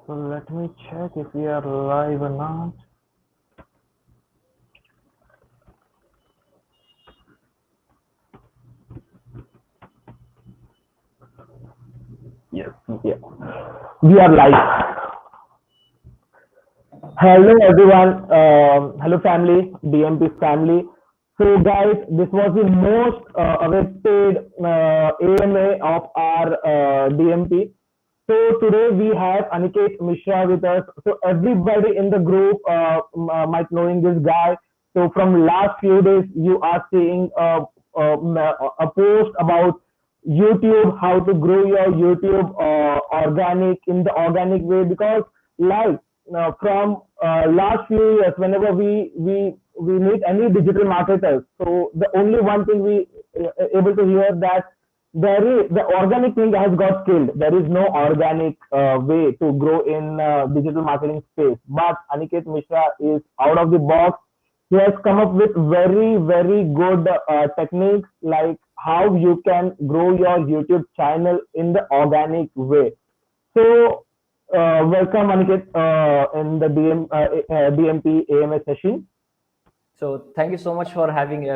So let me check if we are live or not. Yes, yeah. We are live. Hello everyone. Hello family, DMP family. So guys, this was the most awaited AMA of our DMP. So today we have Aniket Mishra with us. So everybody in the group might knowing this guy. So from last few days, you are seeing a post about YouTube, how to grow your YouTube organic in the organic way. Because like from last few years, whenever we meet any digital marketers, so the only one thing we able to hear that there is the organic thing has got killed. There is no organic way to grow in digital marketing space. But Aniket Mishra is out of the box. He has come up with very good techniques like how you can grow your YouTube channel in the organic way. So welcome Aniket in the DMP AMS session. So thank you so much for having me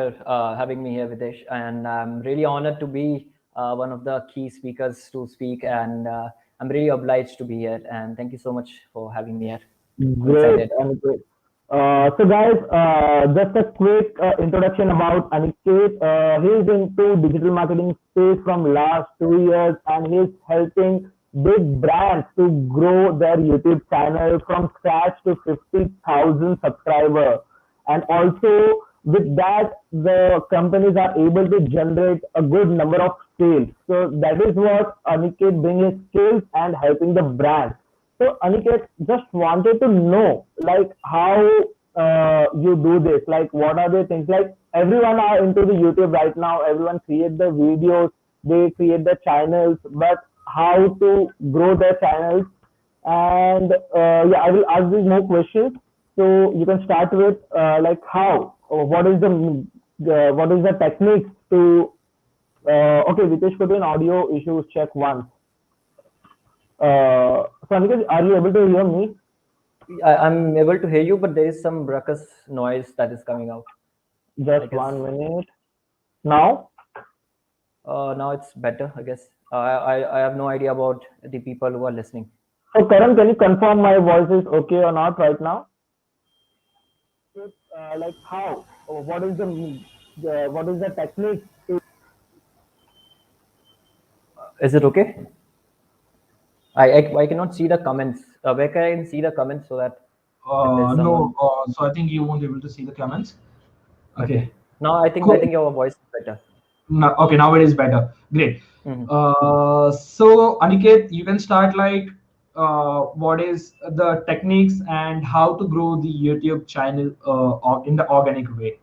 here, Videsh, and I'm really honored to be one of the key speakers to speak, and I'm really obliged to be here. And thank you so much for having me here. I'm Great, excited. Aniket. So, guys, just a quick introduction about Aniket. He's into digital marketing space from last 2 years, and he's helping big brands to grow their YouTube channel from scratch to 50,000 subscribers. And also, with that, the companies are able to generate a good number of sales. So that is what Aniket brings his skills and helping the brand. So Aniket, just wanted to know like how you do this. Like what are the things? Like everyone are into the YouTube right now. Everyone create the videos, they create the channels, but how to grow their channels? And yeah, I will ask these more questions. So you can start with like how, or what is the technique to okay, Vitesh put in audio issues check once. So Aniket, are you able to hear me? I'm able to hear you, but there is some ruckus noise that is coming out. I Just guess 1 minute. Now? now it's better. I guess I have no idea about the people who are listening. So Karan, can you confirm my voice is okay or not right now? Like how? What is the technique to Is it okay? I cannot see the comments. Where can I see the comments so that if there's someone? No, so I think you won't be able to see the comments. Okay. Okay, Now I think cool. your voice is better. No, okay, now it is better. Great. Mhm. So Aniket, you can start like what is the techniques and how to grow the YouTube channel in the organic way.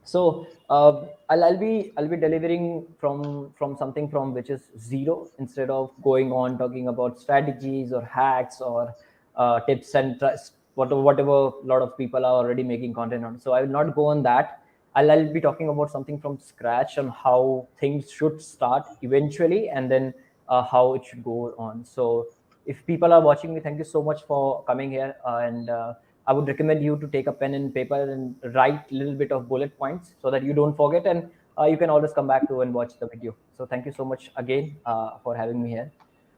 So I'll be delivering from something from which is zero, instead of going on talking about strategies or hacks or tips and trust, whatever a lot of people are already making content on. So I will not go on that. I'll be talking about something from scratch on how things should start eventually, and then how it should go on. So if people are watching me, thank you so much for coming here, and I would recommend you to take a pen and paper and write a little bit of bullet points so that you don't forget, and you can always come back to and watch the video. So thank you so much again for having me here.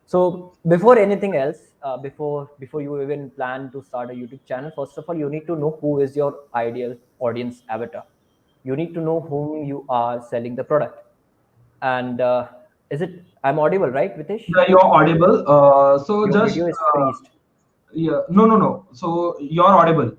So before anything else, before you even plan to start a YouTube channel, first of all, you need to know who is your ideal audience avatar. You need to know whom you are selling the product. And is it? I'm audible, right, Vitesh? Yeah, you're audible. So Your just video is freezed. yeah, no. So you're audible.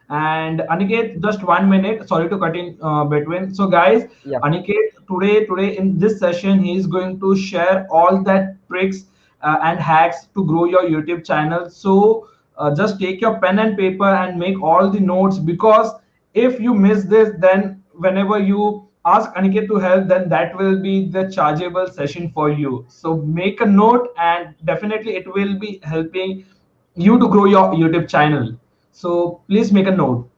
And Aniket, just 1 minute. Sorry to cut in between. So, guys, Yeah. Aniket today in this session, he is going to share all that tricks and hacks to grow your YouTube channel. So, just take your pen and paper and make all the notes, because if you miss this, then whenever you ask Aniket to help, then that will be the chargeable session for you. So, make a note, and definitely it will be helping you to grow your YouTube channel. So please make a note.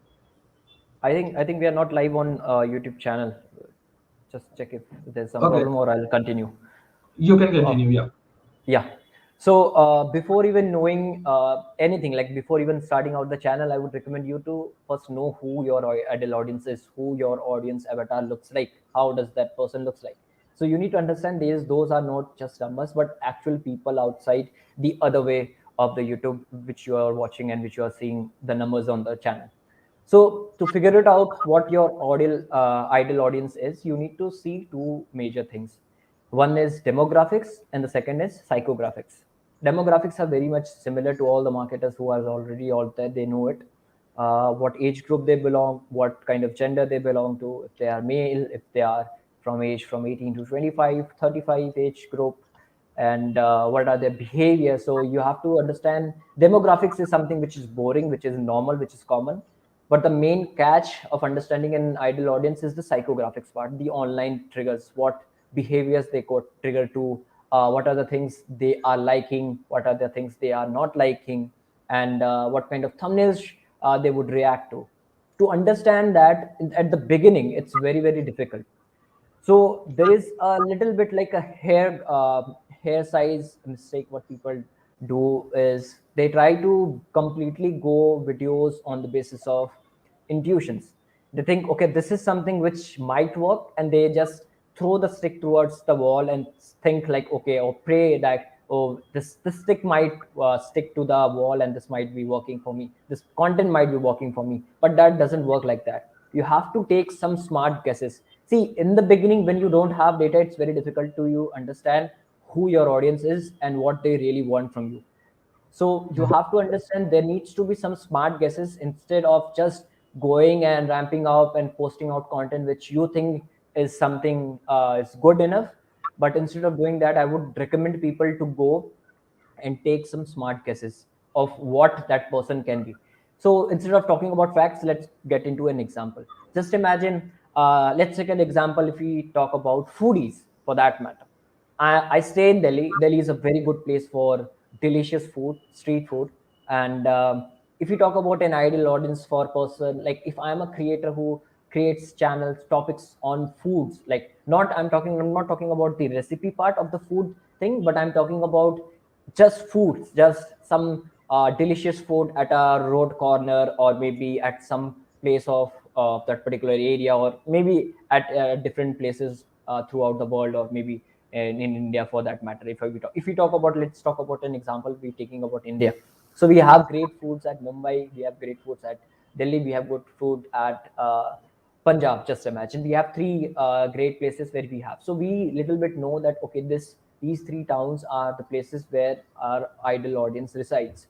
I think we are not live on YouTube channel. Just check if there's some Okay, problem, or I'll continue. you can Oh, continue. Yeah. yeah. So before even knowing anything, like before even starting out the channel, I would recommend you to first know who your ideal audience is, who your audience avatar looks like, how does that person looks like. So you need to understand those are not just numbers, but actual people outside the other way of the YouTube which you are watching and which you are seeing the numbers on the channel. So to figure it out what your ideal audience is, you need to see two major things. One is demographics and the second is psychographics. Demographics are very much similar to all the marketers who are already out there. They know it. What age group they belong, what kind of gender they belong to, if they are male, if they are from 18 to 25, 35 age group, and what are their behaviors. So you have to understand demographics is something which is boring, which is normal, which is common. But the main catch of understanding an ideal audience is the psychographics part, the online triggers, what behaviors they could trigger to, what are the things they are liking, what are the things they are not liking, and what kind of thumbnails they would react to. To understand that at the beginning, it's very, very difficult. So there is a little bit like a hair size mistake. What people do is they try to completely go videos on the basis of intuitions. They think, okay, this is something which might work, and they just throw the stick towards the wall and think like, okay, or pray that, oh, this stick might stick to the wall and this might be working for me, this content might be working for me. But that doesn't work like that. You have to take some smart guesses. See, in the beginning, when you don't have data, it's very difficult to you understand who your audience is and what they really want from you. So you have to understand there needs to be some smart guesses instead of just going and ramping up and posting out content which you think is something is good enough. But instead of doing that, I would recommend people to go and take some smart guesses of what that person can be. So instead of talking about facts, let's get into an example. Just imagine, let's take an example if we talk about foodies for that matter. I stay in Delhi. Delhi is a very good place for delicious food, street food. And if you talk about an ideal audience for person, like if I'm a creator who creates channels, topics on foods, like I'm not talking about the recipe part of the food thing, but I'm talking about just foods, just some delicious food at a road corner, or maybe at some place of that particular area, or maybe at different places throughout the world, or maybe in India for that matter. If we talk about, let's talk about an example. We're taking about India. So we have great foods at Mumbai. We have great foods at Delhi. We have good food at Punjab. Just imagine we have three great places where we have. So we little bit know that okay, these three towns are the places where our ideal audience resides.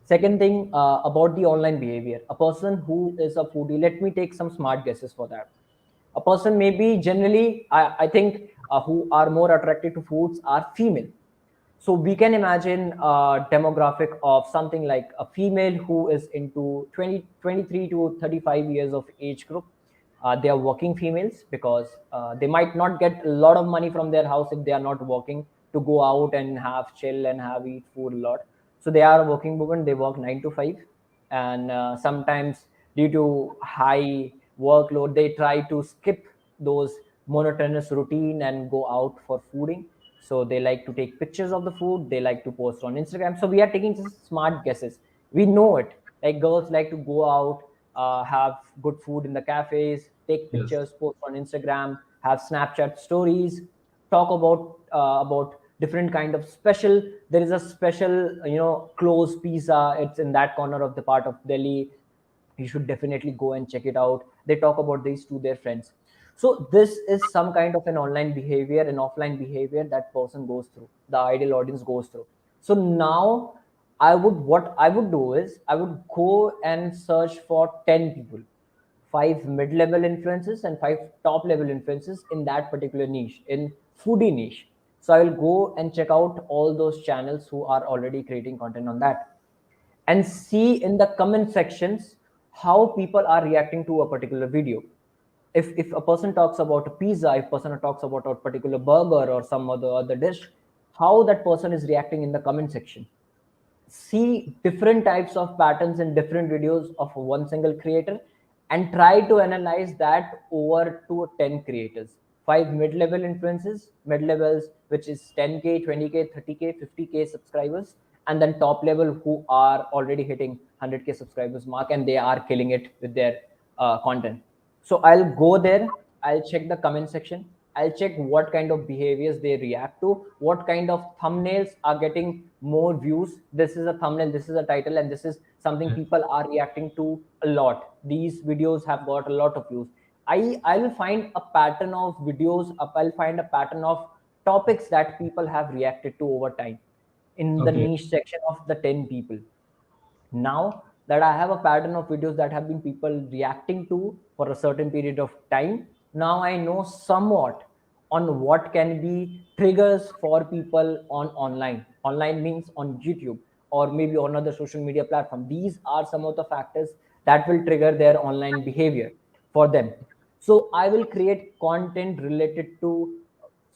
Second thing about the online behavior, a person who is a foodie. Let me take some smart guesses for that. A person maybe generally, I think, who are more attracted to foods are female. So we can imagine a demographic of something like a female who is into 23 to 35 years of age group. They are working females because they might not get a lot of money from their house if they are not working to go out and have chill and have eat food a lot. So they are a working woman. They work 9 to 5, and sometimes due to high workload, they try to skip those monotonous routine and go out for fooding. So they like to take pictures of the food, they like to post on Instagram. So we are taking just smart guesses. We know it, like girls like to go out, have good food in the cafes, take Yes. pictures, post on Instagram, have Snapchat stories, talk about different kind of special. There is a special, closed pizza, it's in that corner of the part of Delhi. You should definitely go and check it out. They talk about these to their friends. So this is some kind of an online behavior and offline behavior that person goes through, the ideal audience goes through. So now what I would do is I would go and search for 10 people, 5 mid-level influences and 5 top-level influences in that particular niche, in foodie niche. So I will go and check out all those channels who are already creating content on that, and see in the comment sections how people are reacting to a particular video. If a person talks about a pizza, if a person talks about a particular burger or some other dish, how that person is reacting in the comment section. See different types of patterns in different videos of one single creator, and try to analyze that over to 10 creators, 5 mid-level influencers, mid-levels which is 10k, 20k, 30k, 50k subscribers, and then top level who are already hitting 100k subscribers mark and they are killing it with their content. So I'll go there, I'll check the comment section, I'll check what kind of behaviors they react to, what kind of thumbnails are getting more views. This is a thumbnail, this is a title, and this is something people are reacting to a lot. These videos have got a lot of views. I'll find a pattern of videos up, I'll find a pattern of topics that people have reacted to over time in the Okay. niche section of the 10 people. Now that I have a pattern of videos that have been people reacting to for a certain period of time, now I know somewhat on what can be triggers for people on online. Online means on YouTube or maybe on other social media platform. These are some of the factors that will trigger their online behavior for them. So I will create content related to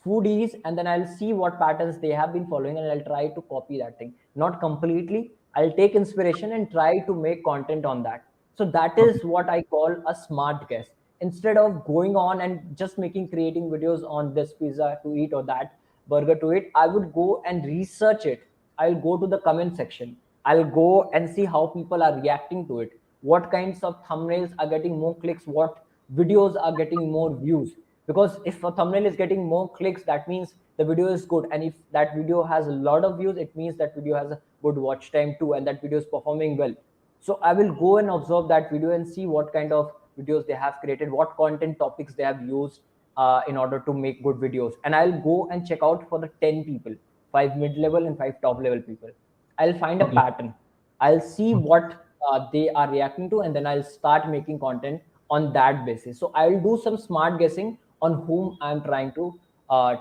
foodies, and then I'll see what patterns they have been following and I'll try to copy that thing. Not completely, I'll take inspiration and try to make content on that. So that Okay. is what I call a smart guess. Instead of going on and just creating videos on this pizza to eat or that burger to eat, I would go and research it. I'll go to the comment section, I'll go and see how people are reacting to it, what kinds of thumbnails are getting more clicks, what videos are getting more views. Because if a thumbnail is getting more clicks, that means the video is good, and if that video has a lot of views, it means that video has a good watch time too, and that video is performing well. So I will go and observe that video and see what kind of videos they have created, what content topics they have used in order to make good videos, and I'll go and check out for the 10 people, 5 mid-level and 5 top level people. I'll find a Okay. pattern, I'll see what they are reacting to, and then I'll start making content on that basis. So I'll do some smart guessing on whom I'm trying to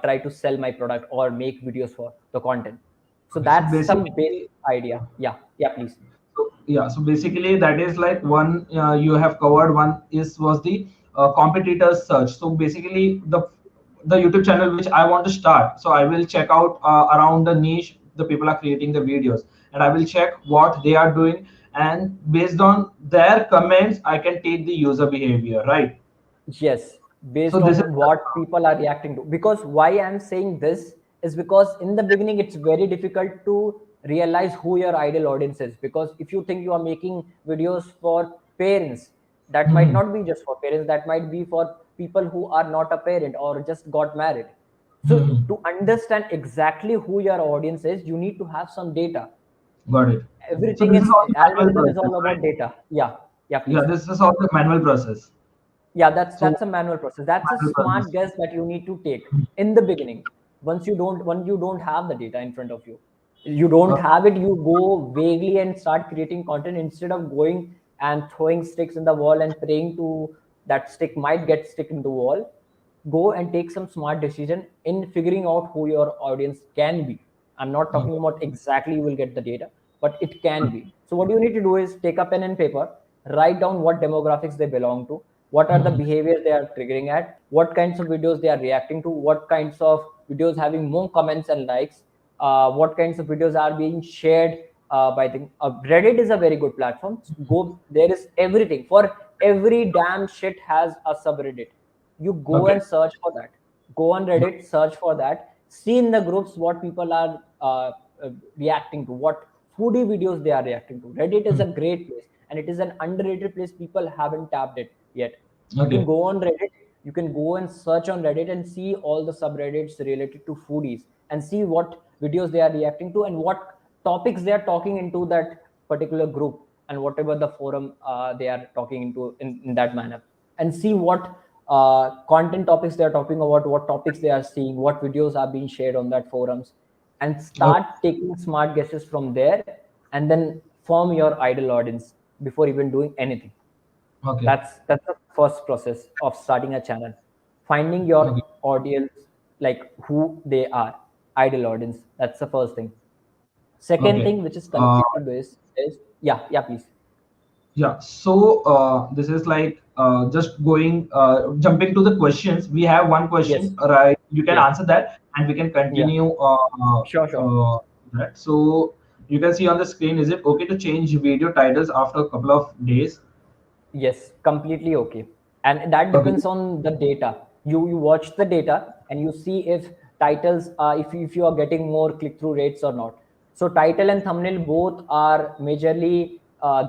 try to sell my product or make videos for the content. So Okay. So that's some basic basically, idea. Yeah, yeah, please. so yeah, so basically that is like one you have covered. One is was the competitors search. So basically the YouTube channel which I want to start. So I will check out around the niche the people are creating the videos, and I will check what they are doing, and based on their comments, I can take the user behavior, right? Yes, So based this is on what people are reacting to. Because why I'm saying this is because in the beginning it's very difficult to realize who your ideal audience is. Because if you think you are making videos for parents, that might Mhm. not be just for parents, that might be for people who are not a parent or just got married. So Mhm. to understand exactly who your audience is, you need to have some data. Got it. So Everything this is is all the manual algorithm is process, all about right? data. Yeah, yeah, Yeah, please. this is all the manual process. Yeah, that's So a manual process, that's a manual smart process. guess that you need to take in the beginning. Once you don't, when you don't have the data in front of you, you don't Uh, have it, you go vaguely and start creating content instead of going and throwing sticks in the wall and praying to that stick might get stick in the wall. Go and take some smart decision in figuring out who your audience can be. I'm not talking okay. about exactly you will get the data, but it can be. So what you need to do is take a pen and paper, write down what demographics they belong to, what are the Mhm. behaviors they are triggering at, what kinds of videos they are reacting to, what kinds of videos having more comments and likes, what kinds of videos are being shared by the Reddit is a very good platform. Go, there is everything for every damn shit has a subreddit. You go Okay. and search for that, go on Reddit, search for that, see in the groups what people are reacting to, what foodie videos they are reacting to. Reddit is Mhm. a great place, and it is an underrated place, people haven't tapped it yet. You can Okay. go on Reddit, you can go and search on Reddit and see all the subreddits related to foodies and see what videos they are reacting to and what topics they are talking into that particular group, and whatever the forum they are talking into in that manner, and see what content topics they are talking about, what topics they are seeing, what videos are being shared on that forums, and Okay. start taking smart guesses from there, and then form your ideal audience before even doing anything. Okay. That's the first process of starting a channel, finding your Okay. audience, like who they are, ideal audience. That's the first thing. Second Okay. thing which is Uh, connected to this is, yeah, yeah, please. yeah. So this is like just going jumping to the questions. We have one Yes, question, right? You can yes, answer that, and we can yeah, continue sure, sure. that. So you can see on the screen. Is it okay to change video titles after a couple of days? Yes, completely okay. And that Okay. depends on the data. You watch the data and you see if titles if you are getting more click through rates or not. So title and thumbnail both are majorly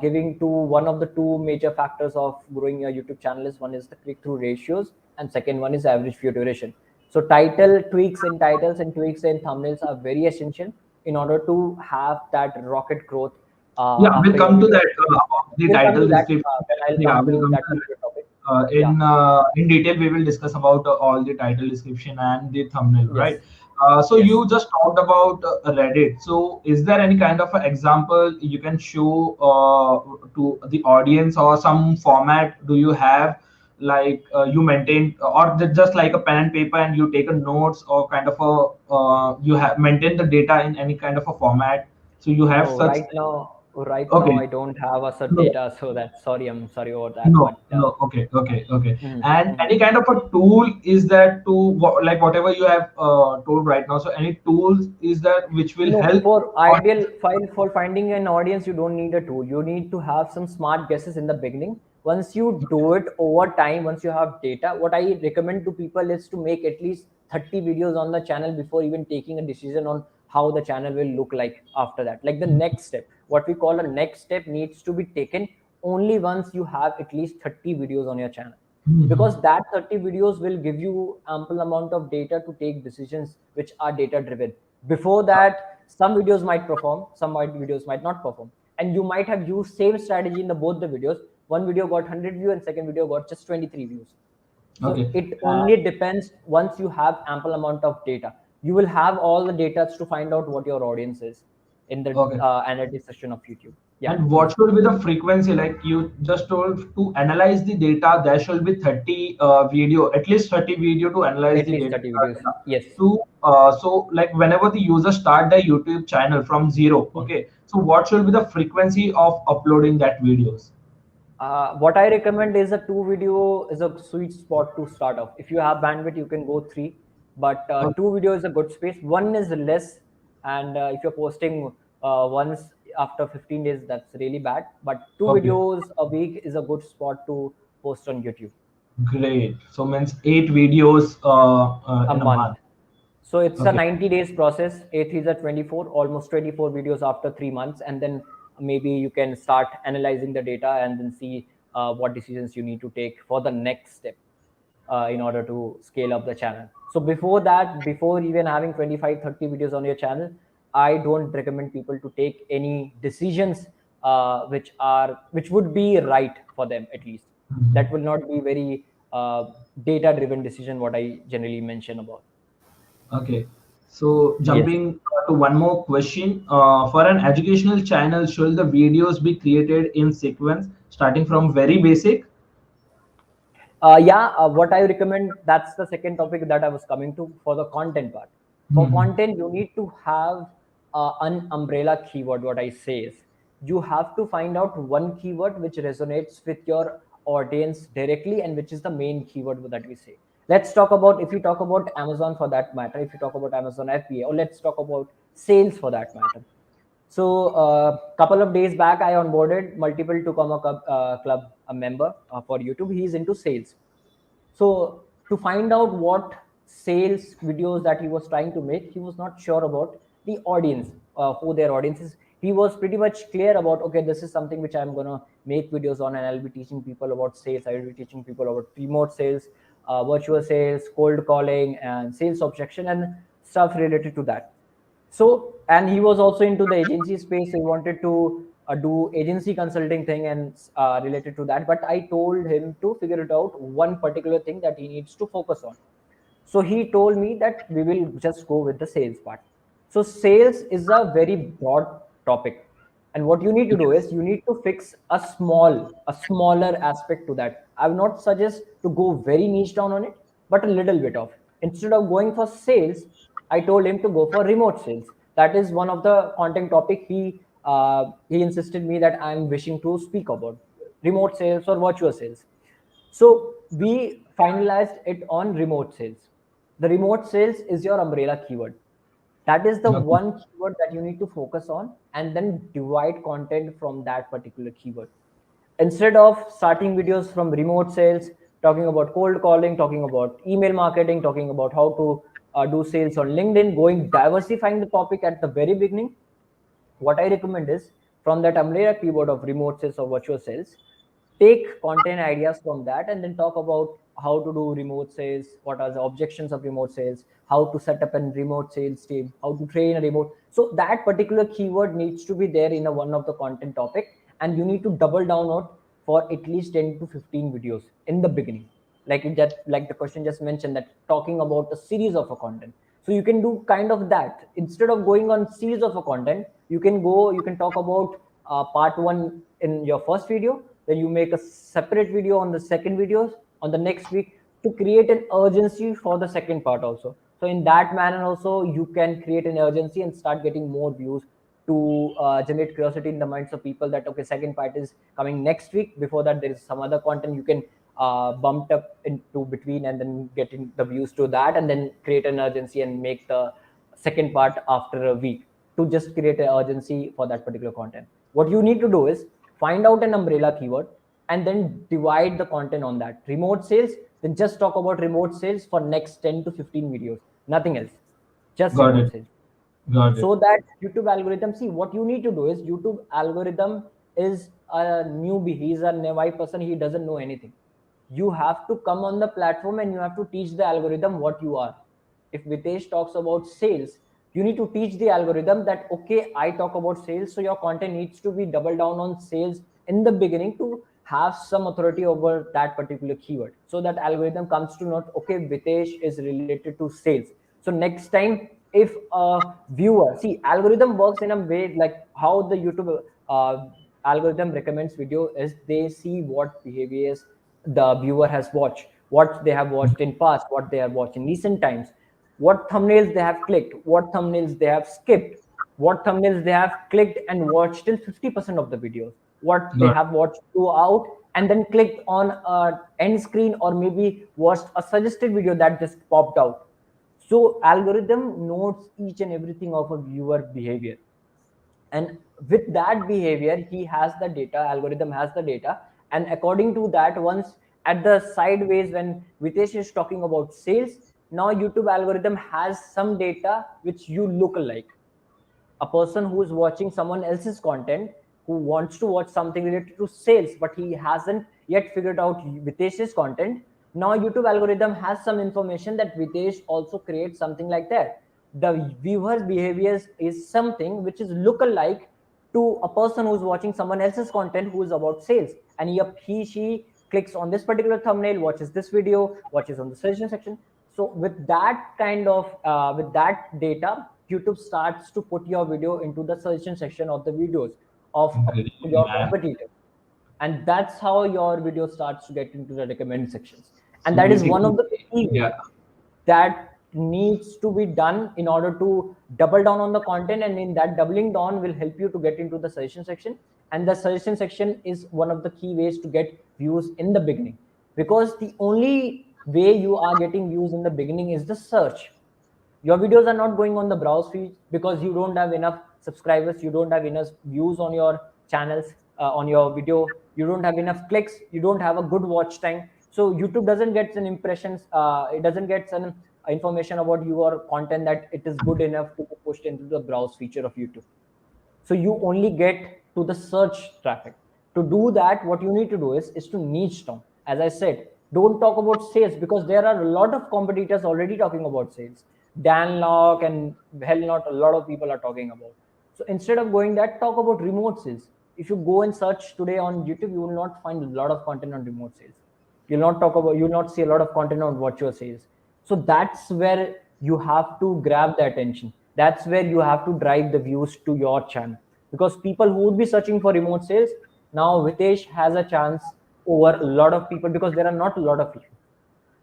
giving to one of the two major factors of growing your YouTube channel. Is one is the click through ratios, and second one is average view duration. So title tweaks in titles and tweaks in thumbnails are very essential in order to have that rocket growth Yeah, we'll after your come to video. that about the We'll come title to that description. when I'll Yeah, come we'll to come that to particular topic. Yeah. in detail. We will discuss about all the title description and the thumbnail, Yes. right? So Yes. you just talked about Reddit. So is there any kind of a example you can show to the audience, or some format do you have? Like you maintain, or just like a pen and paper, and you take a notes, or kind of a you have maintain the data in any kind of a format. So you have No, such. right now Okay. I don't have a set No. data, so that's sorry. I'm sorry about that. No, But no. Okay, okay, okay. mhm, And mhm. any kind of a tool is that to like whatever you have told right now. So any tools is that which will No, help for on. ideal file for finding an audience, you don't need a tool. You need to have some smart guesses in the beginning. Once you do it over time, once you have data, what I recommend to people is to make at least 30 videos on the channel before even taking a decision on how the channel will look like after that. Like the next step, what we call a next step needs to be taken only once you have at least 30 videos on your channel, Mhm. because that 30 videos will give you ample amount of data to take decisions which are data driven. Before that, some videos might perform, videos might not perform, and you might have used same strategy in the both the videos. One video got 100 views and second video got just 23 views. So Okay. it only depends. Once you have ample amount of data, you will have all the data to find out what your audience is in the Okay. analytics section of YouTube. Yeah, And please. what should be the frequency? Like you just told, to analyze the data, there should be 30 video, at least 30 video to analyze At the least data. 30 videos. Yes. To so like whenever the user start their YouTube channel from zero, Mhm. okay. So what should be the frequency of uploading that videos? What I recommend is a two video is a sweet spot to start off. If you have bandwidth, you can go three, but Okay. two video is a good space. One is less, and if you're posting once after 15 days, that's really bad. But two Okay. videos a week is a good spot to post on YouTube. Great. So means 8 videos A in a month. month. So it's a Okay. 90 days process. Eight is a 24, almost 24 videos after 3 months. And then maybe you can start analyzing the data and then see what decisions you need to take for the next step in order to scale up the channel. So before that, before even having 25, 30 videos on your channel, I don't recommend people to take any decisions which would be right for them at least. Mhm. That will not be very data driven decision, what I generally mention about. Okay. So Yes. jumping to one more question. For an educational channel, should the videos be created in sequence, starting from very basic? Yeah, what I recommend, that's the second topic that I was coming to for the content part. For Mhm. content, you need to have an umbrella keyword. What I say is, you have to find out one keyword which resonates with your audience directly and which is the main keyword that we say. Let's talk about, if you talk about Amazon for that matter, if you talk about Amazon FBA, or let's talk about sales for that matter. So a couple of days back, I onboarded multiple to come club a member for YouTube. He's into sales. So to find out what sales videos that he was trying to make, he was not sure about the audience, who their audience is. He was pretty much clear about, okay, this is something which I'm gonna make videos on, and I'll be teaching people about sales. I will be teaching people about remote sales, virtual sales, cold calling, and sales objection, and stuff related to that. So, and he was also into the agency space. So he wanted to do agency consulting thing and related to that. But I told him to figure it out one particular thing that he needs to focus on. So he told me that we will just go with the sales part. So sales is a very broad topic, and what you need to do Yes. is you need to fix a smaller aspect to that. I will not suggest to go very niche down on it, but a little bit of. Instead of going for sales, I told him to go for remote sales. That is one of the content topic he insisted me that I'm wishing to speak about, remote sales or virtual sales. So we finalized it on remote sales. The remote sales is your umbrella keyword. That is the Okay. one keyword that you need to focus on and then divide content from that particular keyword. Instead of starting videos from remote sales, talking about cold calling, talking about email marketing, talking about how to do sales on LinkedIn, going diversifying the topic at the very beginning. What I recommend is from that umbrella keyword of remote sales or virtual sales, take content ideas from that and then talk about how to do remote sales, what are the objections of remote sales, how to set up a remote sales team, how to train a remote. So that particular keyword needs to be there in a one of the content topic, and you need to double down on for at least 10 to 15 videos in the beginning. Like the question just mentioned, that talking about a series of a content. So you can do kind of that. Instead of going on series of a content, you can talk about part one in your first video, then you make a separate video on the second videos on the next week, to create an urgency for the second part also. So in that manner also you can create an urgency and start getting more views, to generate curiosity in the minds of people that okay, second part is coming next week. Before that, there is some other content you can bumped up into between, and then getting the views to that, and then create an urgency and make the second part after a week, to just create an urgency for that particular content. What you need to do is find out an umbrella keyword and then divide the content on that. Remote sales, then just talk about remote sales for next 10 to 15 videos, nothing else, just Got remote it. sales. Got it. So that YouTube algorithm, see, what you need to do is, YouTube algorithm is a newbie, he's a naive person, he doesn't know anything. You have to come on the platform and you have to teach the algorithm what you are. If Vitesh talks about sales, you need to teach the algorithm that okay, I talk about sales, so your content needs to be double down on sales in the beginning, to have some authority over that particular keyword, so that algorithm comes to know okay, Vitesh is related to sales. So next time, if a viewer, see, algorithm works in a way like how the YouTube algorithm recommends video is, they see what behaviors the viewer has watched, what they have watched in past, what they have watched in recent times, what thumbnails they have clicked, what thumbnails they have skipped, what thumbnails they have clicked and watched till 50% of the videos, what they Got have watched throughout and then clicked on a end screen, or maybe watched a suggested video that just popped out. So algorithm notes each and everything of a viewer behavior, and with that behavior he has the data, algorithm has the data, and according to that, once at the sideways when Vitesh is talking about sales, now YouTube algorithm has some data which you look like. A person who is watching someone else's content, who wants to watch something related to sales, but he hasn't yet figured out Vitesh's content. Now YouTube algorithm has some information that Vitesh also creates something like that. The viewer's behaviors is something which is look-alike to a person who's watching someone else's content who is about sales, and she clicks on this particular thumbnail, watches this video, watches on the suggestion section. So with that kind of with that data, YouTube starts to put your video into the suggestion section of the videos of Great, your man. competitor, and that's how your video starts to get into the recommend sections. And So that is one basically, of the key ways yeah. that needs to be done in order to double down on the content, and in that doubling down will help you to get into the suggestion section. And the suggestion section is one of the key ways to get views in the beginning, because the only way you are getting views in the beginning is the search. Your videos are not going on the browse feed because you don't have enough subscribers, you don't have enough views on your channels, on your video, you don't have enough clicks, you don't have a good watch time. So YouTube doesn't get an impressions, it doesn't get some information about your content that it is good enough to be pushed into the browse feature of YouTube. So you only get to the search traffic. To do that, what you need to do is to niche down. As I said, don't talk about sales, because there are a lot of competitors already talking about sales. Dan Locke and hell, not a lot of people are talking about. So instead of going that, talk about remote sales. If you go and search today on YouTube, you will not find a lot of content on remote sales. You'll not see a lot of content on virtual sales. So that's where you have to grab the attention, that's where you have to drive the views to your channel, because people who would be searching for remote sales, now Vitesh has a chance over a lot of people, because there are not a lot of people.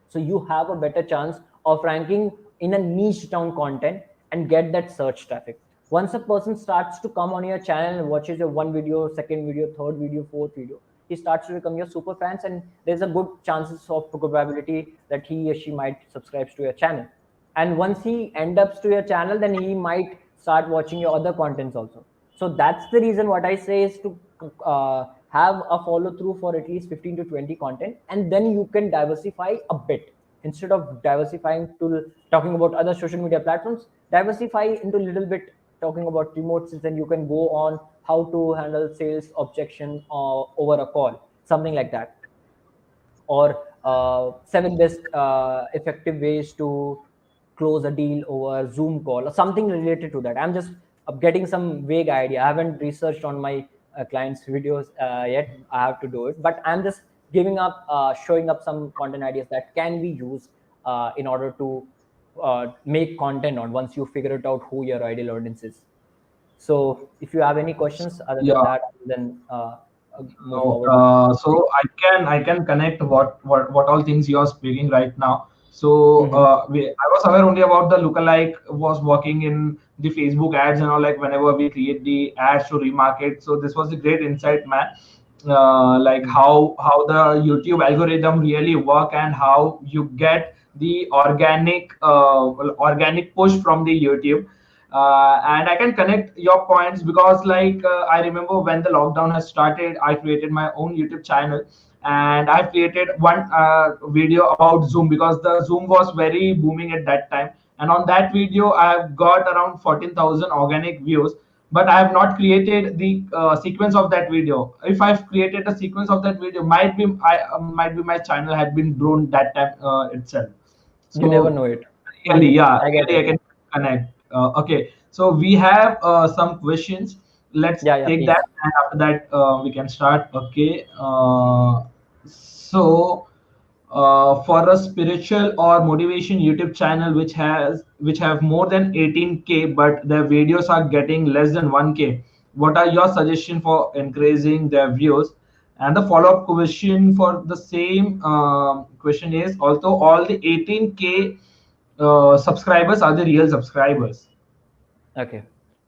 So you have a better chance of ranking in a niche down content and get that search traffic. Once a person starts to come on your channel and watches your one video, second video, third video, fourth video, he starts to become your super fans, and there's a good chances of probability that he or she might subscribe to your channel. And once he end up to your channel, then he might start watching your other contents also. So that's the reason what I say is to have a follow through for at least 15 to 20 content, and then you can diversify a bit. Instead of diversifying to talking about other social media platforms, diversify into a little bit talking about remote sales, and you can go on how to handle sales objection over a call, something like that. Or seven best effective ways to close a deal over Zoom call, or something related to that. I'm just getting some vague idea. I haven't researched on my clients' videos yet. I have to do it, but I'm just showing up some content ideas that can be used in order to make content on once you figure it out who your ideal audience is. So, if you have any questions other than Yeah. that, then move No, forward. so I can connect what all things you are speaking right now. So Mm-hmm. I was aware only about the lookalike was working in the Facebook ads and all, like whenever we create the ads to remarket. So this was a great insight, man. Like how the YouTube algorithm really work and how you get the organic push from the YouTube. And I can connect your points because, like, I remember when the lockdown has started, I created my own YouTube channel, and I created one video about Zoom because the Zoom was very booming at that time. And on that video, I have got around 14,000 organic views. But I have not created the sequence of that video. If I've created a sequence of that video, might be my channel had been grown that time itself. You never So know it. really, yeah, I get really, I it. can connect. Okay, so we have some questions. Let's Yeah, yeah, take that, please. and after that, we can start. Okay. For a spiritual or motivation YouTube channel which have more than 18K, but their videos are getting less than 1K, what are your suggestion for increasing their views? And the follow-up question for the same question is, also all the 18K subscribers are the real subscribers? Okay.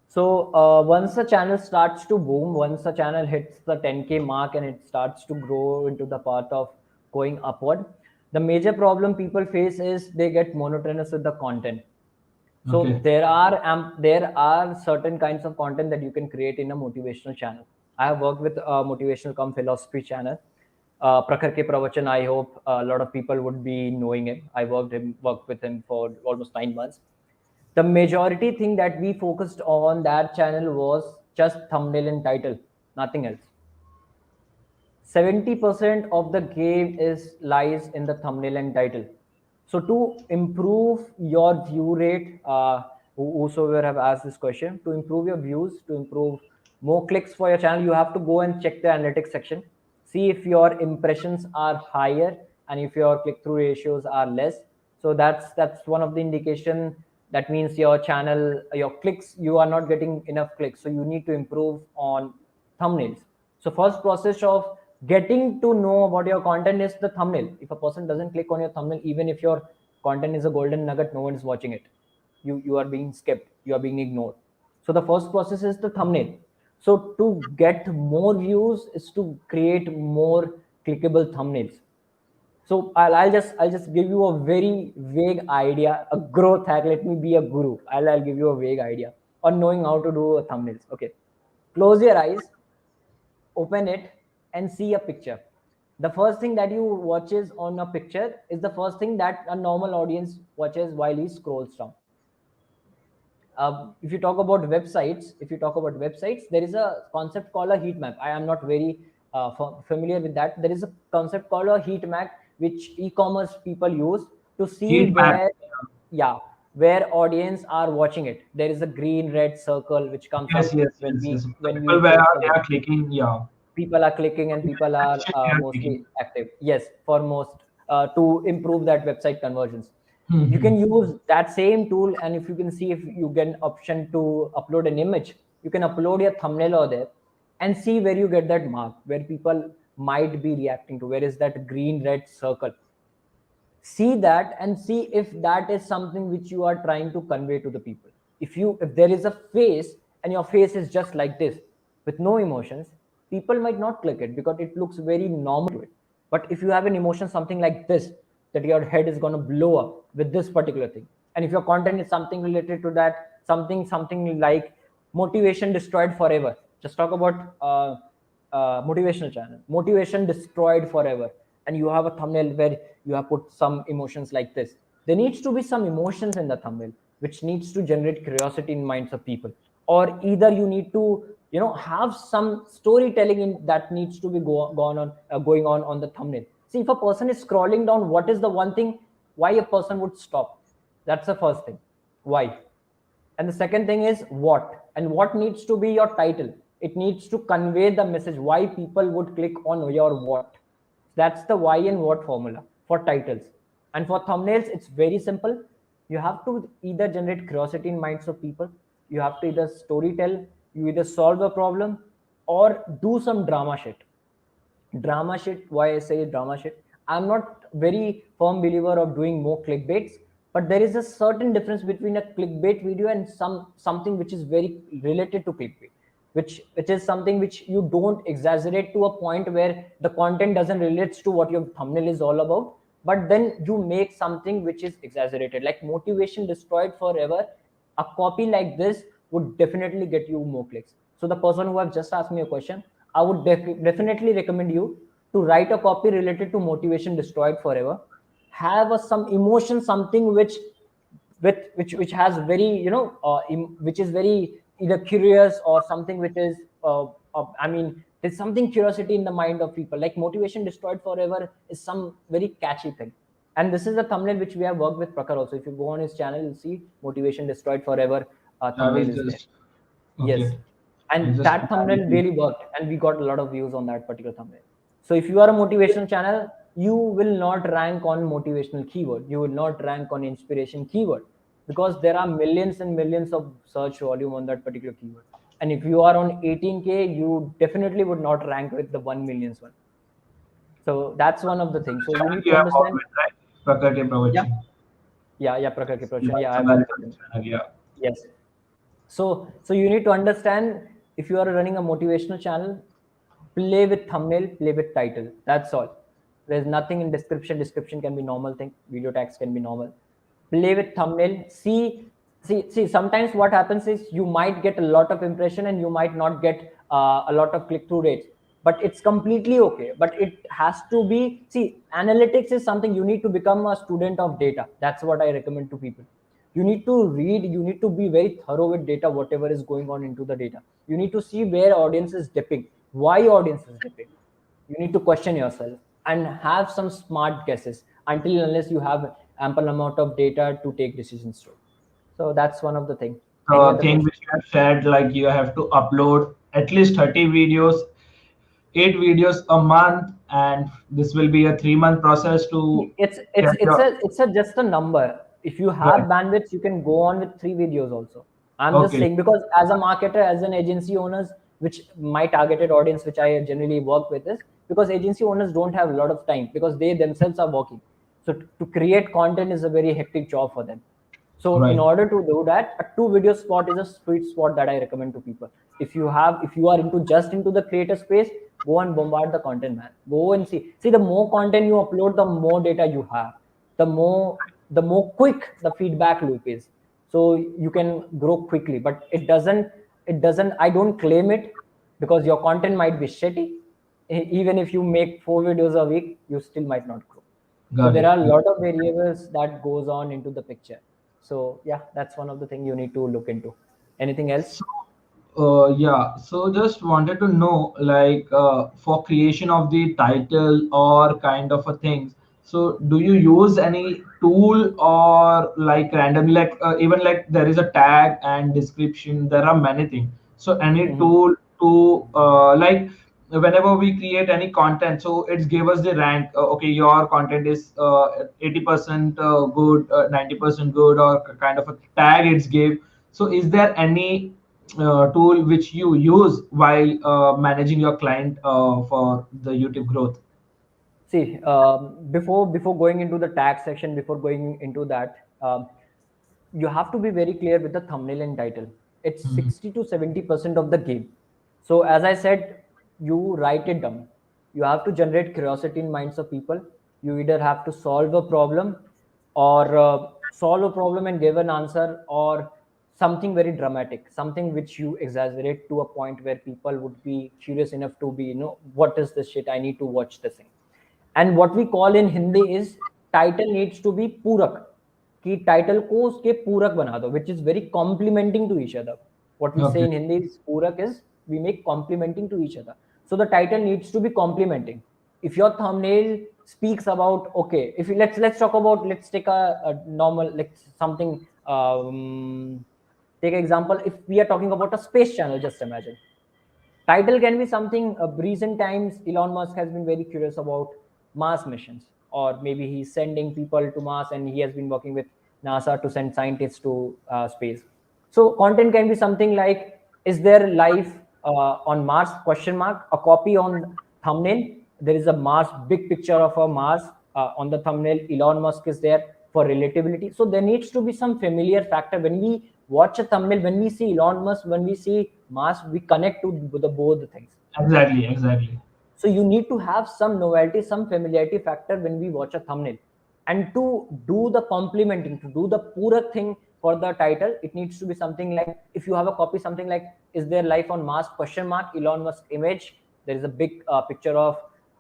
So once the channel starts to boom, once the channel hits the 10K mark and it starts to grow into the path of going upward, the major problem people face is they get monotonous with the content. So Okay. there are certain kinds of content that you can create in a motivational channel. I have worked with a motivational come philosophy channel. Prakhar Ke Pravachan, I hope a lot of people would be knowing him. I worked with him for almost 9 months. The majority thing that we focused on that channel was just thumbnail and title, nothing else. 70% of the game is lies in the thumbnail and title. So to improve your view rate, whosoever have asked this question, to improve your views, to improve more clicks for your channel, you have to go and check the analytics section, see if your impressions are higher and if your click-through ratios are less. So that's one of the indication. That means your channel, your clicks, you are not getting enough clicks. So you need to improve on thumbnails. So first process of getting to know about your content is the thumbnail. If a person doesn't click on your thumbnail, even if your content is a golden nugget, no one is watching it. You are being skipped, you are being ignored. So the first process is the thumbnail. So to get more views is to create more clickable thumbnails. So I'll just give you a very vague idea, a growth hack. Let me be a guru. I'll give you a vague idea on knowing how to do thumbnails. Okay, close your eyes, open it, and see a picture. The first thing that you watches on a picture is the first thing that a normal audience watches while he scrolls down. If you talk about websites, there is a concept called a heat map. I am not very familiar with that. There is a concept called a heat map which e-commerce people use to see Heat map. yeah, where audience are watching it. There is a green red circle which comes Yes, up yes, when yes, we yes. The when we people where post a they video. are clicking, yeah. People are clicking and people are Action they are taking. mostly active. Yes, for most to improve that website conversions. You Hmm. can use that same tool, and if you can see if you get an option to upload an image, you can upload your thumbnail over there and see where you get that mark, where people might be reacting to, where is that green red circle. See that and see if that is something which you are trying to convey to the people. If there is a face and your face is just like this with no emotions, people might not click it because it looks very normal to it. But if you have an emotion, something like this, that your head is going to blow up with this particular thing, and if your content is something related to that, something like motivation destroyed forever, just talk about motivational channel, motivation destroyed forever, and you have a thumbnail where you have put some emotions like this, there needs to be some emotions in the thumbnail which needs to generate curiosity in minds of people. Or either you need to, have some storytelling in that needs to be going on the thumbnail. See, if a person is scrolling down, what is the one thing why a person would stop? That's the first thing. Why? And the second thing is what, and what needs to be your title. It needs to convey the message why people would click on your what. That's the why and what formula for titles. And for thumbnails, it's very simple. You have to either generate curiosity in minds of people, you have to either story tell, you either solve a problem, or do some drama shit. Drama shit, why I say drama shit, I'm not very firm believer of doing more clickbaits, but there is a certain difference between a clickbait video and something which is very related to clickbait, which is something which you don't exaggerate to a point where the content doesn't relate to what your thumbnail is all about, but then you make something which is exaggerated, like motivation destroyed forever. A copy like this would definitely get you more clicks. So the person who have just asked me a question, I would definitely recommend you to write a copy related to motivation destroyed forever. Have some emotion, something which has very, which is very either curious or something which is I mean, there's something curiosity in the mind of people. Like motivation destroyed forever is some very catchy thing. And this is a thumbnail which we have worked with Prakar also. If you go on his channel, you'll see motivation destroyed forever thumbnail is there. Yes. Okay. And that thumbnail really worked, and we got a lot of views on that particular thumbnail. So if you are a motivational channel, you will not rank on motivational keyword, you will not rank on inspiration keyword, because there are millions and millions of search volume on that particular keyword. And if you are on 18K, you definitely would not rank with the 1 millionth one. So that's one of the things. So you need to understand. Right? Prakar ke Yeah, Pravachan. yeah, Prakar Ke Pravachan. Yeah, Yeah, it's I a worked very with him. good channel, yeah. Yes. So you need to understand, if you are running a motivational channel, play with thumbnail, play with title. That's all. There's nothing in description. Description can be normal thing. Video tags can be normal. Play with thumbnail. See. Sometimes what happens is you might get a lot of impression and you might not get a lot of click-through rates. But it's completely okay. But it has to be. See, analytics is something you need to become a student of data. That's what I recommend to people. You need to read, you need to be very thorough with data, whatever is going on into the data. You need to see where audience is dipping, why audience is dipping. You need to question yourself and have some smart guesses until unless you have ample amount of data to take decisions through. So that's one of the thing. Any The other thing question? which you have shared, like you have to upload at least 30 videos, 8 videos a month, and this will be a 3-month process to it's get it's it's your a it's a just a number. If you have right. bandwidth, you can go on with 3 videos also. I'm just Okay, saying, because as a marketer, as an agency owners, which my targeted audience which I generally work with is, because agency owners don't have a lot of time because they themselves are working. So to create content is a very hectic job for them. So in right. order to do that, a 2 video spot is a sweet spot that I recommend to people. If you are into just into the creator space, go and bombard the content, man. Go and see. See, the more content you upload, the more data you have, the more quick the feedback loop is. So you can grow quickly. But it doesn't. I don't claim it, because your content might be shitty. Even if you make 4 videos a week, you still might not grow. So Got there it. are a lot of variables that goes on into the picture. So yeah, that's one of the things you need to look into. Anything else? So, yeah. So just wanted to know, like, for creation of the title or kind of a things. So, do you use any tool or like randomly, like even like there is a tag and description. There are many things. So, any Mhm. tool to like whenever we create any content, so it's give us the rank. Okay, your content is 80% good, 90% good, or kind of a tag it's give. So, is there any tool which you use while managing your client for the YouTube growth? See, before going into the tag section, before going into that, you have to be very clear with the thumbnail and title. It's Mhm. 60 to 70% of the game. So as I said, you write it down. You have to generate curiosity in minds of people. You either have to solve a problem, or solve a problem and give an answer, or something very dramatic, something which you exaggerate to a point where people would be curious enough to be, what is this shit? I need to watch this thing. And what we call in Hindi is title needs to be पूरक, कि title को उसके पूरक बना दो, which is very complementing to each other. What we say Okay. in Hindi is पूरक is we make complementing to each other. So the title needs to be complementing. If your thumbnail speaks about, okay, if you, let's talk about, let's take a normal, like something, take example, if we are talking about a space channel, just imagine. Title can be something, recent times Elon Musk has been very curious about Mars missions, or maybe he's sending people to Mars and he has been working with NASA to send scientists to space. So content can be something like, is there life on Mars, question mark, a copy on thumbnail, there is a Mars, big picture of a Mars on the thumbnail, Elon Musk is there for relatability. So there needs to be some familiar factor. When we watch a thumbnail, when we see Elon Musk, when we see Mars, we connect to both the things. Exactly. So you need to have some novelty, some familiarity factor when we watch a thumbnail. And to do the complementing, to do the pura thing for the title, it needs to be something like, if you have a copy, something like, is there life on Mars, question mark, Elon Musk image, there is a big picture of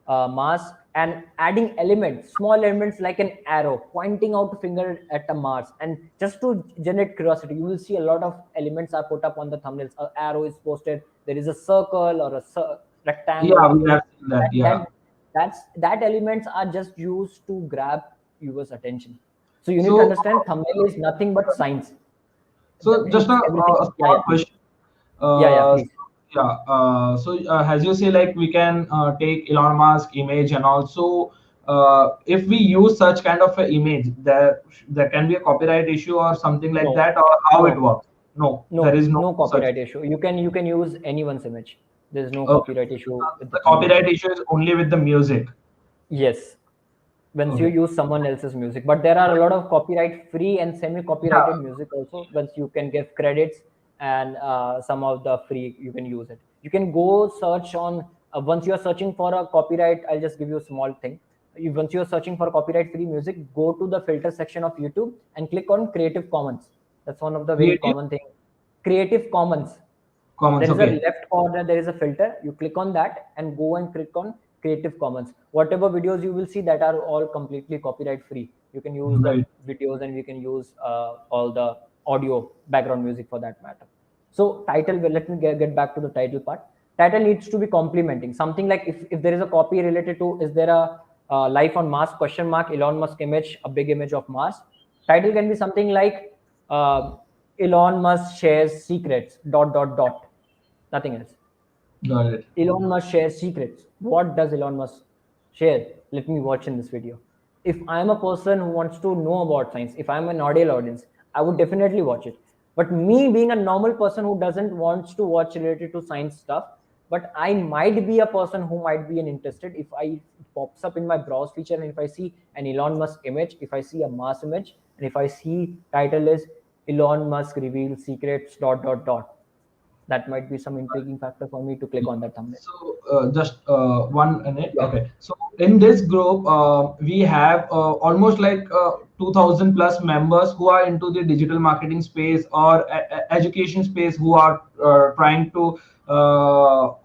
Mars, and adding elements, small elements like an arrow pointing out a finger at a Mars, and just to generate curiosity, you will see a lot of elements are put up on the thumbnails. An arrow is posted, there is a circle or a rectangle. Yeah, we have seen that. Yeah. That elements are just used to grab viewers attention. So you need to So, understand, thumbnail is nothing but science. so just It's everything. a Yeah, small question. yeah, Uh, please. yeah. As you say, like we can take Elon Musk image, and also if we use such kind of an image, there can be a copyright issue or something like No, that, or how it no, works. No, there no, is no no such. copyright issue. You can use anyone's image. There's no Okay. copyright issue with the The thumbnail. copyright issue is only with the music. Yes, once you Okay. use someone else's music, but there are a lot of copyright free and semi Yeah. copyrighted music also. Once you can give credits, and some of the free, you can use it. You can go search on, once you are searching for a copyright, I'll just give you a small thing. Once you are searching for copyright free music, go to the filter section of YouTube and click on Creative Commons. That's one of the very Creative common thing. Creative Commons. Commons. There is a Okay. left corner, there is a filter, you click on that and go and click on Creative Commons. Whatever videos you will see, that are all completely copyright free. You can use the Right. videos, and we can use all the audio background music for that matter. So title, well, let me get back to the title part. Title needs to be complementing something like, if there is a copy related to, is there a life on Mars, question mark, Elon Musk image, a big image of Mars. Title can be something like, uh, Elon Musk shares secrets, dot dot dot, nothing else. Got it. Elon Musk shares secrets. What does Elon Musk share? Let me watch in this video. If I'm a person who wants to know about science, if I'm an audience, I would definitely watch it. But me being a normal person who doesn't want to watch related to science stuff, but I might be a person who might be interested. If I, it pops up in my browse feature, and if I see an Elon Musk image, if I see a Mars image, and if I see title is Elon Musk reveals secrets, dot dot dot, that might be some intriguing factor for me to click on that thumbnail. So just 1 minute. Yeah. Okay. So in this group, we have almost like 2,000 plus members who are into the digital marketing space or education space, who are trying to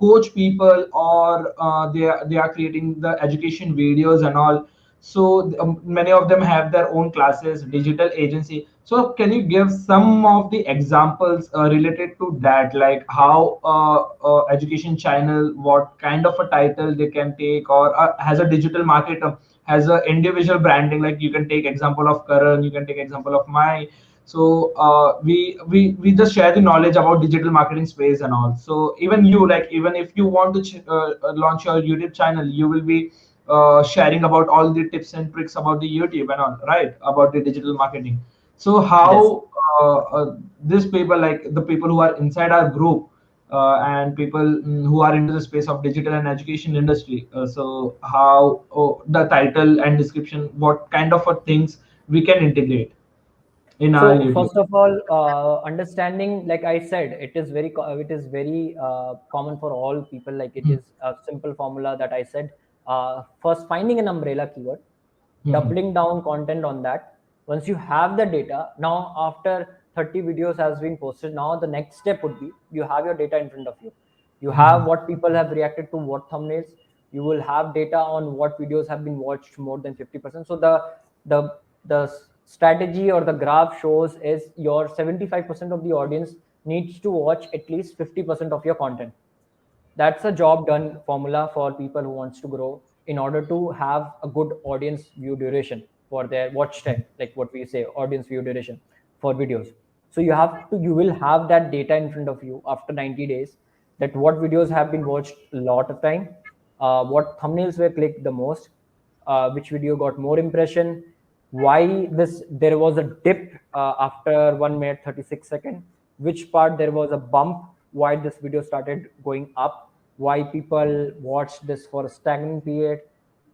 coach people, or they are creating the education videos and all. So many of them have their own classes, digital agency. So can you give some of the examples related to that, like how education channel, what kind of a title they can take, or has a digital marketer, has a individual branding, like you can take example of Karan, you can take example of my. So we just share the knowledge about digital marketing space and all. So even you, like even if you want to launch your YouTube channel, you will be sharing about all the tips and tricks about the YouTube and all, right? About the digital marketing. So Yes. how these people, like the people who are inside our group, and people who are into the space of digital and education industry. So how the title and description, what kind of things we can integrate in our So YouTube. first of all, understanding, like I said, it is very common for all people. Like, it Hmm. is a simple formula that I said. First, finding an umbrella keyword, Hmm. doubling down content on that. Once you have the data, now after 30 videos has been posted. Now the next step would be, you have your data in front of you. You have what people have reacted to, what thumbnails. You will have data on what videos have been watched more than 50%. So the strategy or the graph shows is your 75% of the audience needs to watch at least 50% of your content. That's a job done formula for people who wants to grow, in order to have a good audience view duration for their watch time, like what we say, audience view duration for videos. So you will have that data in front of you after 90 days, that what videos have been watched a lot of time, what thumbnails were clicked the most, which video got more impression, why this there was a dip after 1 minute 36 seconds, which part there was a bump, why this video started going up, why people watched this for a stagnant period,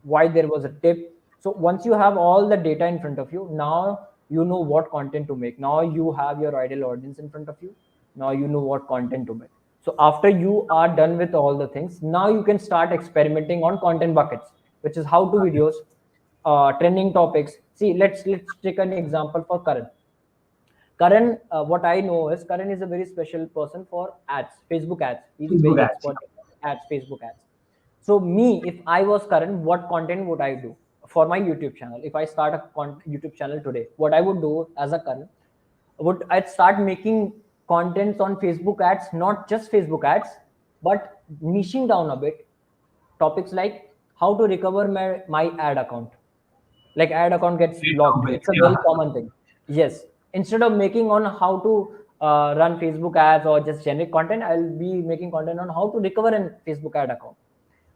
why there was a dip. So once you have all the data in front of you, now you know what content to make. Now you have your ideal audience in front of you. Now you know what content to make. So after you are done with all the things, now you can start experimenting on content buckets, which is how to videos, trending topics. See, let's take an example for Karan. Karan, what I know is Karan is a very special person for ads, Facebook ads. He's Facebook very ads. expert in ads, Facebook ads. So me, if I was Karan, what content would I do for my YouTube channel? If I start a YouTube channel today, what I would do as a Karan, I'd start making contents on Facebook ads, not just Facebook ads, but niching down a bit. Topics like how to recover my ad account, like ad account gets Great blocked. topic. It's a very Yeah. common thing. Yes, instead of making on how to run Facebook ads or just generic content, I'll be making content on how to recover an Facebook ad account.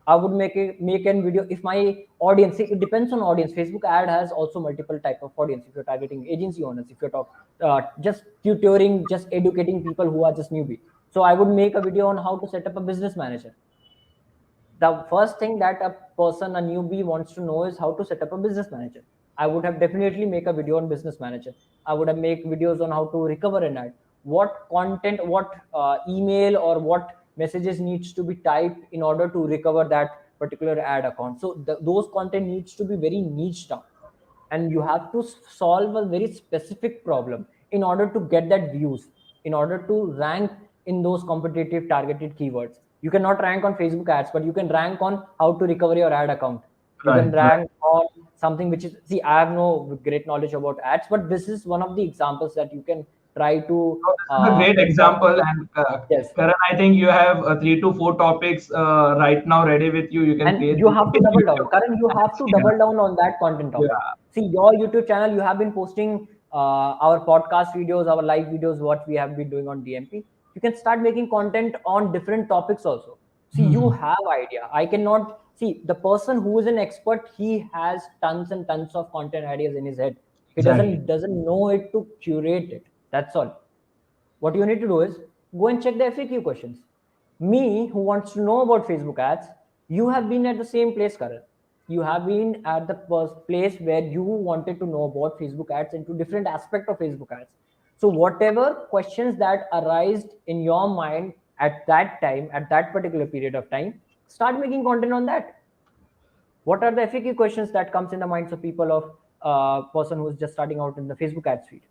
I would make a video. If my audience, see, it depends on audience. Facebook ad has also multiple type of audience. If you're targeting agency owners, if you're just tutoring, just educating people who are just newbie, so I would make a video on how to set up a business manager. The first thing that a person, a newbie, wants to know is how to set up a business manager. I would have definitely make a video on business manager. I would have make videos on how to recover an ad, what content, what email or what messages needs to be typed in order to recover that particular ad account. So those content needs to be very niche down, and you have to solve a very specific problem in order to get that views, in order to rank in those competitive targeted keywords. You cannot rank on Facebook ads, but you can rank on how to recover your ad account. You Right. can rank on something which is, see, I have no great knowledge about ads, but this is one of the examples that you can try to So this is a great example, and yes. Karan, I think you have 3 to 4 topics right now ready with you. You can And create you this have to double down, YouTube Karan, you have ads. to Yeah. double down on that content topic. Yeah. See, your YouTube channel, you have been posting our podcast videos, our live videos, what we have been doing on DMP. You can start making content on different topics also. See, you have idea. I cannot see, the person who is an expert, he has tons and tons of content ideas in his head. He Exactly. doesn't know it to curate it. That's all. What you need to do is go and check the FAQ questions. Me, who wants to know about Facebook ads, you have been at the same place, Karan. You have been at the place where you wanted to know about Facebook ads into different aspect of Facebook ads. So whatever questions that arised in your mind at that time, at that particular period of time, start making content on that. What are the FAQ questions that comes in the minds of people of person who is just starting out in the Facebook ads feed?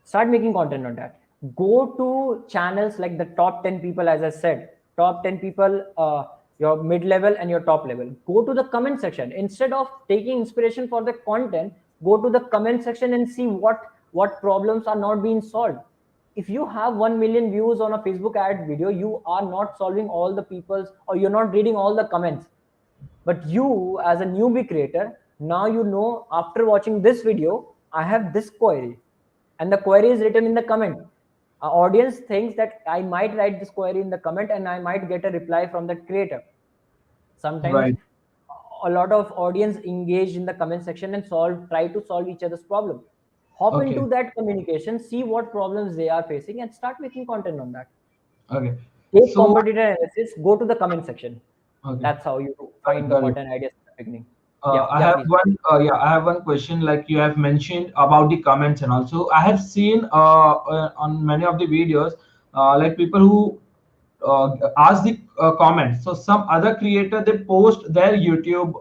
Start making content on that. Go to channels like the top 10 people, as I said, top 10 people, your mid level and your top level. Go to the comment section. Instead of taking inspiration for the content, go to the comment section and see what problems are not being solved. If you have 1 million views on a Facebook ad video, you are not solving all the people's, or you're not reading all the comments. But you, as a newbie creator, now you know, after watching this video, I have this query, and the query is written in the comment. Our audience thinks that I might write this query in the comment and I might get a reply from that creator. Sometimes Right. a lot of audience engage in the comment section and try to solve each other's problem. Hop Okay. into that communication, see what problems they are facing, and start making content on that. Okay. Take So, competitor analysis, go to the comment section. okay. That's how you find the Got it. content ideas in the beginning. Yeah, I yeah, have please. one. Yeah, I have one question. Like you have mentioned about the comments, and also I have seen on many of the videos, like people who ask the comments. So some other creator, they post their YouTube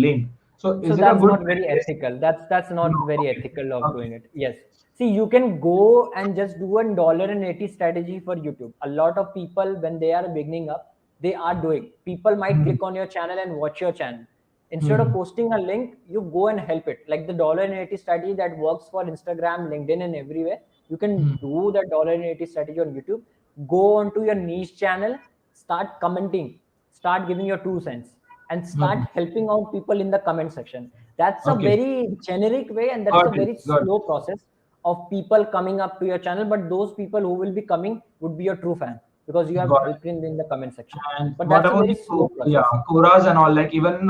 link. is it a that's good not very practice? ethical. That's not No. very Okay. ethical of Okay. doing it. Yes. See, you can go and just do $1.80 strategy for YouTube. A lot of people, when they are beginning up, they are doing. People might Hmm. click on your channel and watch your channel. Instead of Hmm. posting a link, you go and help it. Like the $1.80 strategy that works for Instagram, LinkedIn, and everywhere. You can Hmm. do that $1.80 strategy on YouTube. Go onto your niche channel, start commenting, start giving your 2 cents, and start Okay. helping out people in the comment section. That's a Okay. very generic way, and that's a Got it. very Got it. slow process of people coming up to your channel. But those people who will be coming would be your true fan because you have Got helped it. in the comment section. And But what that's a about very the slow yeah, process. Quoras and all? Like even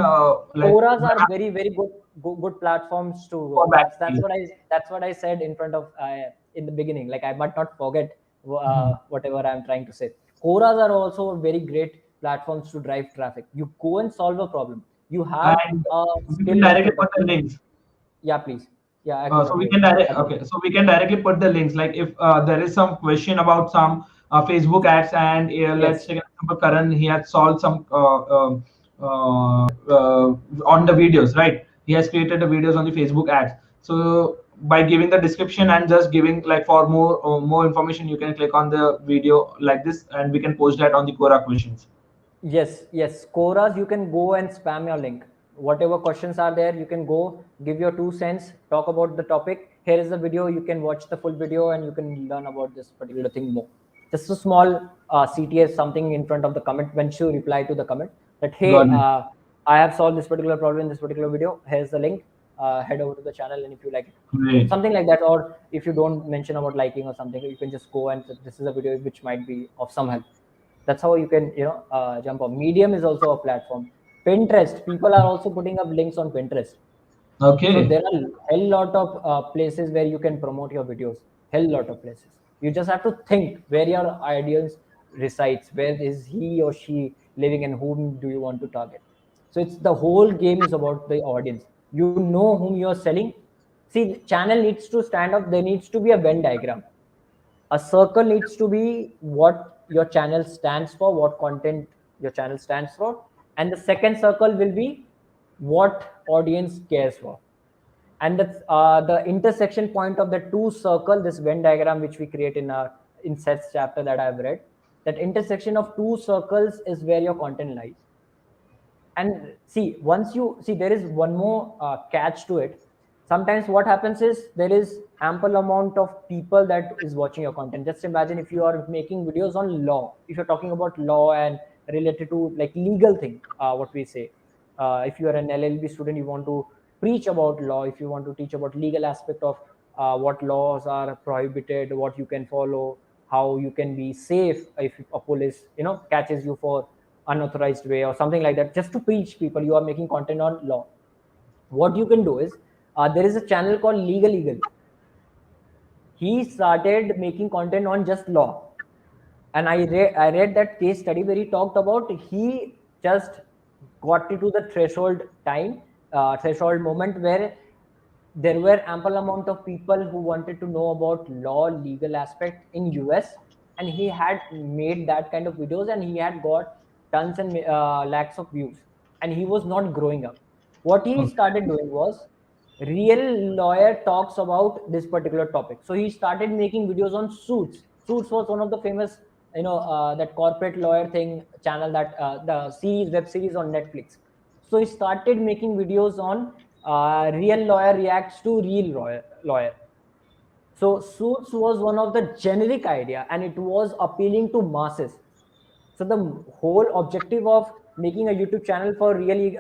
like Quoras are very very good platforms to for go. That's background. what I said in front of in the beginning. Like I might not forget Hmm. whatever I'm trying to say. Quoras are also very great platforms to drive traffic. You go and solve a problem. You have And a we can skill in directly front of put the you. links. Yeah, please. Yeah, I could So not we hear can you. direct Continue. okay. So we can directly put the links. Like if there is some question about some Facebook ads, and let's Yes. take an example. Karan, he had solved some on the videos, right? He has created the videos on the Facebook ads. So by giving the description and just giving like for more information, you can click on the video like this, and we can post that on the Quora questions. Yes, yes. Quoras, you can go and spam your link. Whatever questions are there, you can go, give your 2 cents, talk about the topic. Here is the video. You can watch the full video and you can learn about this particular thing more. Just a small CTS, something in front of the comment when you reply to the comment that, hey, Got it. I have solved this particular problem in this particular video. Here's the link. Head over to the channel, and if you like it, Great. something like that. Or if you don't mention about liking or something, you can just go and this is a video which might be of some help. That's how you can jump on. Medium is also a platform. Pinterest, people are also putting up links on Pinterest. So Okay. there are hell lot of places where you can promote your videos. Hell lot of places. You just have to think where your audience resides, where is he or she living, and whom do you want to target. So it's the whole game is about the audience. You know whom you are selling. See, channel needs to stand up. There needs to be a Venn diagram. A circle needs to be what your channel stands for, what content your channel stands for, and the second circle will be what audience cares for. And the intersection point of the two circle, this Venn diagram which we create in our in Seth's chapter that I've read, that intersection of two circles is where your content lies. And see, once you see, there is one more catch to it. Sometimes what happens is there is ample amount of people that is watching your content. Just imagine if you are making videos on law, if you're talking about law and related to like legal thing, what we say, if you are an LLB student, you want to preach about law, if you want to teach about legal aspect of what laws are prohibited, what you can follow, how you can be safe if a police catches you for unauthorized way or something like that, just to preach people, you are making content on law. What you can do is there is a channel called Legal. He started making content on just law, and I read that case study where he talked about he just got into the threshold moment where there were ample amount of people who wanted to know about law legal aspect in US, and he had made that kind of videos and he had got tons and lakhs of views, and he was not growing up. What he Okay. started doing was real lawyer talks about this particular topic. So he started making videos on Suits. Suits was one of the famous, that corporate lawyer thing channel, that the series, web series on Netflix. So he started making videos on real lawyer reacts to real lawyer. So Suits was one of the generic idea, and it was appealing to masses. So the whole objective of making a YouTube channel for really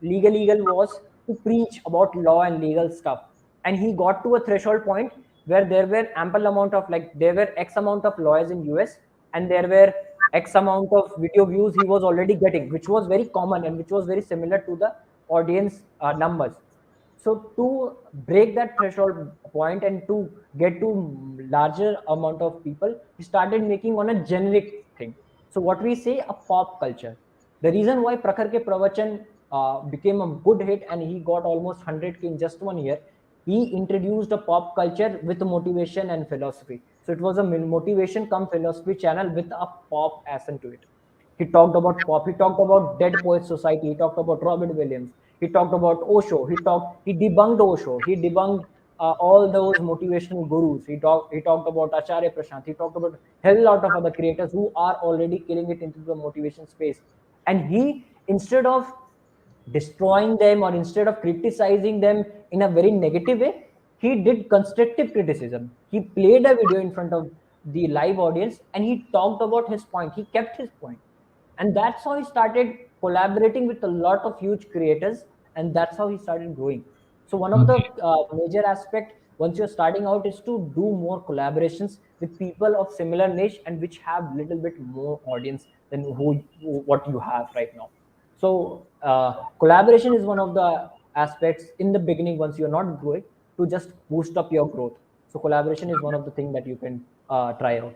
legal was to preach about law and legal stuff. And he got to a threshold point where there were ample amount of, like, there were X amount of lawyers in US, and there were X amount of video views he was already getting, which was very common and which was very similar to the audience numbers. So to break that threshold point and to get to larger amount of people, he started making on a generic thing. So what we say, a pop culture. The reason why Prakhar Ke Pravachan became a good hit and he got almost 100K in just 1 year, he introduced a pop culture with motivation and philosophy. So it was a motivation come philosophy channel with a pop accent to it. He talked about pop. He talked about Dead Poets Society. He talked about Robin Williams. He talked about Osho. He debunked Osho. He debunked all those motivational gurus. He talked about Acharya Prashant. He talked about hell lot of other creators who are already killing it into the motivation space. And he, instead of destroying them or instead of criticizing them in a very negative way, he did constructive criticism. He played a video in front of the live audience and he talked about his point. He kept his point. And that's how he started collaborating with a lot of huge creators, and that's how he started growing. So one of the Okay. major aspect once you're starting out is to do more collaborations with people of similar niche and which have little bit more audience than what you have right now. So collaboration is one of the aspects in the beginning once you're not growing to just boost up your growth. So collaboration is one of the things that you can try out.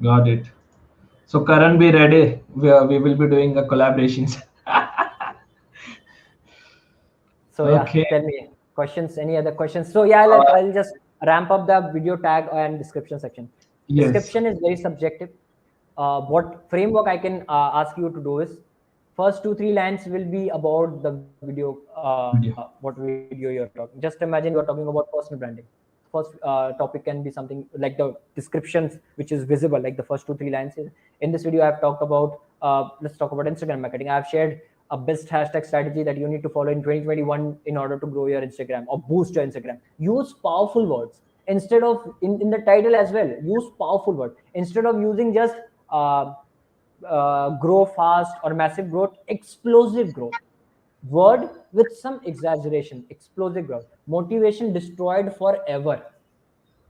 Got it. So Karan, be ready. We will be doing a collaborations. So yeah, Okay. tell me questions. Any other questions? So yeah, Uh, I'll just ramp up the video tag and description section. yes. Description is very subjective. What framework I can ask you to do is first 2-3 lines will be about the video, what Video. video you're talking. Just imagine you're talking about personal branding. First topic can be something like the descriptions which is visible, like the first 2-3 lines. In this video I've talked about, let's talk about Instagram marketing. I've shared a best hashtag strategy that you need to follow in 2021 in order to grow your Instagram or boost your Instagram. Use powerful words instead of in the title as well. Use powerful words instead of using just uh, grow fast or massive growth. Explosive growth word with some exaggeration. Explosive growth. Motivation destroyed forever.